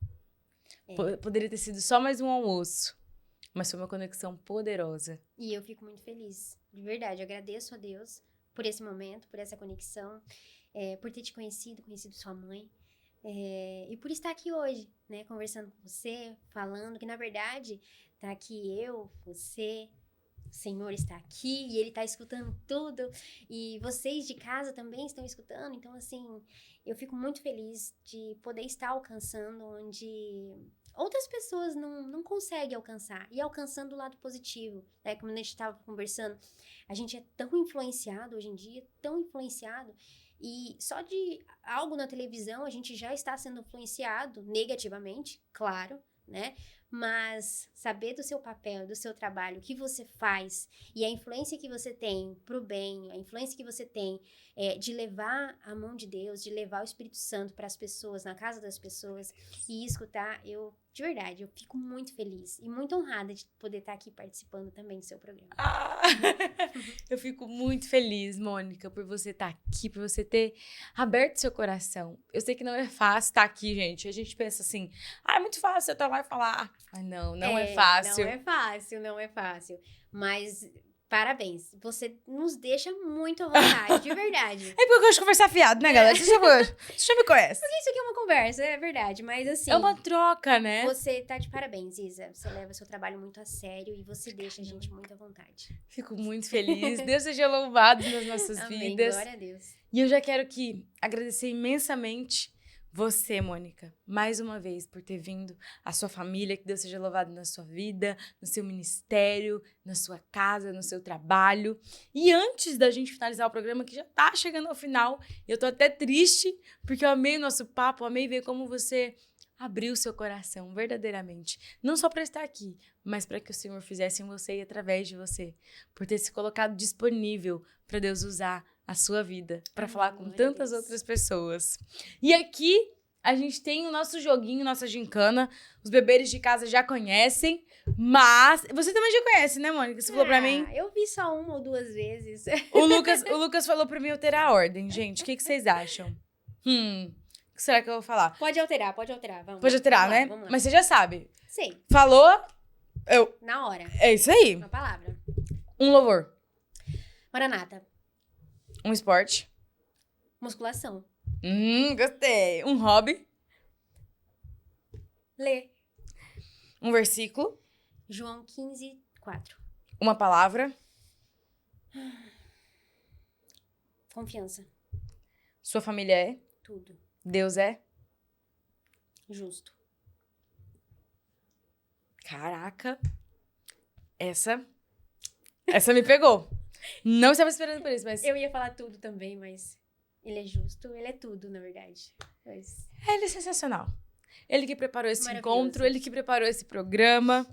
Poderia ter sido só mais um almoço, mas foi uma conexão poderosa. E eu fico muito feliz, de verdade. Eu agradeço a Deus por esse momento, por essa conexão, por ter te conhecido sua mãe, e por estar aqui hoje, né, conversando com você, falando que, na verdade, tá aqui eu, você, o Senhor está aqui e Ele está escutando tudo. E vocês de casa também estão escutando. Então, assim, eu fico muito feliz de poder estar alcançando onde outras pessoas não conseguem alcançar. E alcançando o lado positivo, né? Como a gente estava conversando, a gente é tão influenciado hoje em dia, tão influenciado. E só de algo na televisão a gente já está sendo influenciado negativamente, claro, né? Mas saber do seu papel, do seu trabalho, o que você faz e a influência que você tem pro bem, a influência que você tem de levar a mão de Deus, de levar o Espírito Santo para as pessoas, na casa das pessoas e escutar, de verdade, eu fico muito feliz e muito honrada de poder estar aqui participando também do seu programa. Eu fico muito feliz, Mônica, por você estar aqui, por você ter aberto seu coração. Eu sei que não é fácil estar aqui, gente. A gente pensa assim, é muito fácil eu estar lá e falar. Não é fácil. Não é fácil. Mas Parabéns. Você nos deixa muito à vontade, de verdade. É porque eu gosto de conversar fiado, né, galera? Você já me conhece. Porque isso aqui é uma conversa, é verdade. Mas assim... É uma troca, né? Você tá de parabéns, Isa. Você leva seu trabalho muito a sério e você deixa a gente muito à vontade. Fico muito feliz. Deus seja louvado nas nossas Amém, vidas. glória a Deus. E eu já quero agradecer imensamente você, Mônica, mais uma vez por ter vindo, a sua família, que Deus seja louvado na sua vida, no seu ministério, na sua casa, no seu trabalho. E antes da gente finalizar o programa, que já tá chegando ao final, eu tô até triste, porque eu amei o nosso papo, amei ver como você abriu seu coração verdadeiramente. Não só para estar aqui, mas para que o Senhor fizesse em você e através de você, por ter se colocado disponível para Deus usar a sua vida para falar com tantas outras pessoas. E aqui a gente tem o nosso joguinho, nossa gincana. Os beberes de casa já conhecem, mas você também já conhece, né, Mônica? Você falou pra mim. Eu vi só 1 ou 2 vezes. O Lucas falou pra mim alterar a ordem, gente. O que vocês acham? O que será que eu vou falar? Pode alterar. Vamos. Pode alterar, né? Vamos lá. Mas você já sabe. Sei. Falou, Na hora. é isso aí. Uma palavra. Um louvor. Maranata. Um esporte. Musculação. Gostei. Um hobby. Ler. Um versículo. João 15:4. Uma palavra. Confiança. Sua família é. Tudo. Deus é. Justo. Caraca. Essa me pegou. Não estava esperando por isso, mas... Eu ia falar tudo também, mas ele é justo. Ele é tudo, na verdade. Mas... Ele é sensacional. Ele que preparou esse Maravilhoso. encontro, ele que preparou esse programa.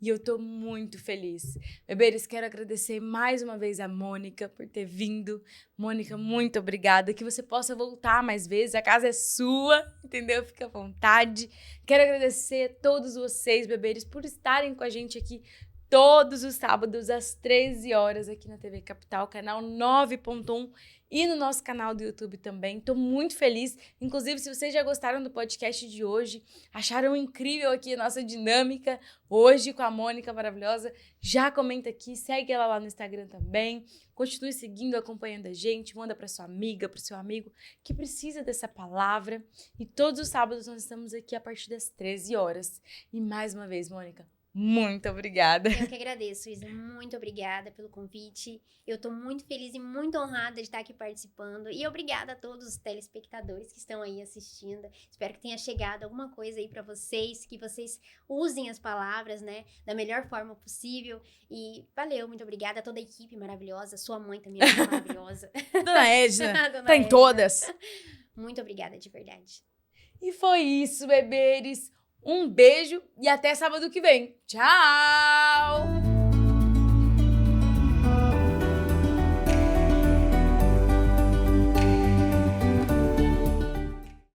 E eu tô muito feliz. Beberes, quero agradecer mais uma vez a Mônica por ter vindo. Mônica, muito obrigada. Que você possa voltar mais vezes. A casa é sua, entendeu? Fica à vontade. Quero agradecer a todos vocês, beberes, por estarem com a gente aqui todos os sábados, às 13 horas, aqui na TV Capital, canal 9.1 e no nosso canal do YouTube também. Tô muito feliz. Inclusive, se vocês já gostaram do podcast de hoje, acharam incrível aqui a nossa dinâmica hoje com a Mônica maravilhosa, já comenta aqui, segue ela lá no Instagram também. Continue seguindo, acompanhando a gente, manda para sua amiga, para o seu amigo que precisa dessa palavra. E todos os sábados nós estamos aqui a partir das 13 horas. E mais uma vez, Mônica, muito obrigada. Eu que agradeço, Isa. Muito obrigada pelo convite. Eu tô muito feliz e muito honrada de estar aqui participando. E obrigada a todos os telespectadores que estão aí assistindo. Espero que tenha chegado alguma coisa aí pra vocês, que vocês usem as palavras, né, da melhor forma possível. E valeu, muito obrigada a toda a equipe maravilhosa. Sua mãe também é muito maravilhosa. Dona Edna, Dona tá em Edna. todas. Muito obrigada, de verdade. E foi isso, beberes. Um beijo e até sábado que vem. Tchau!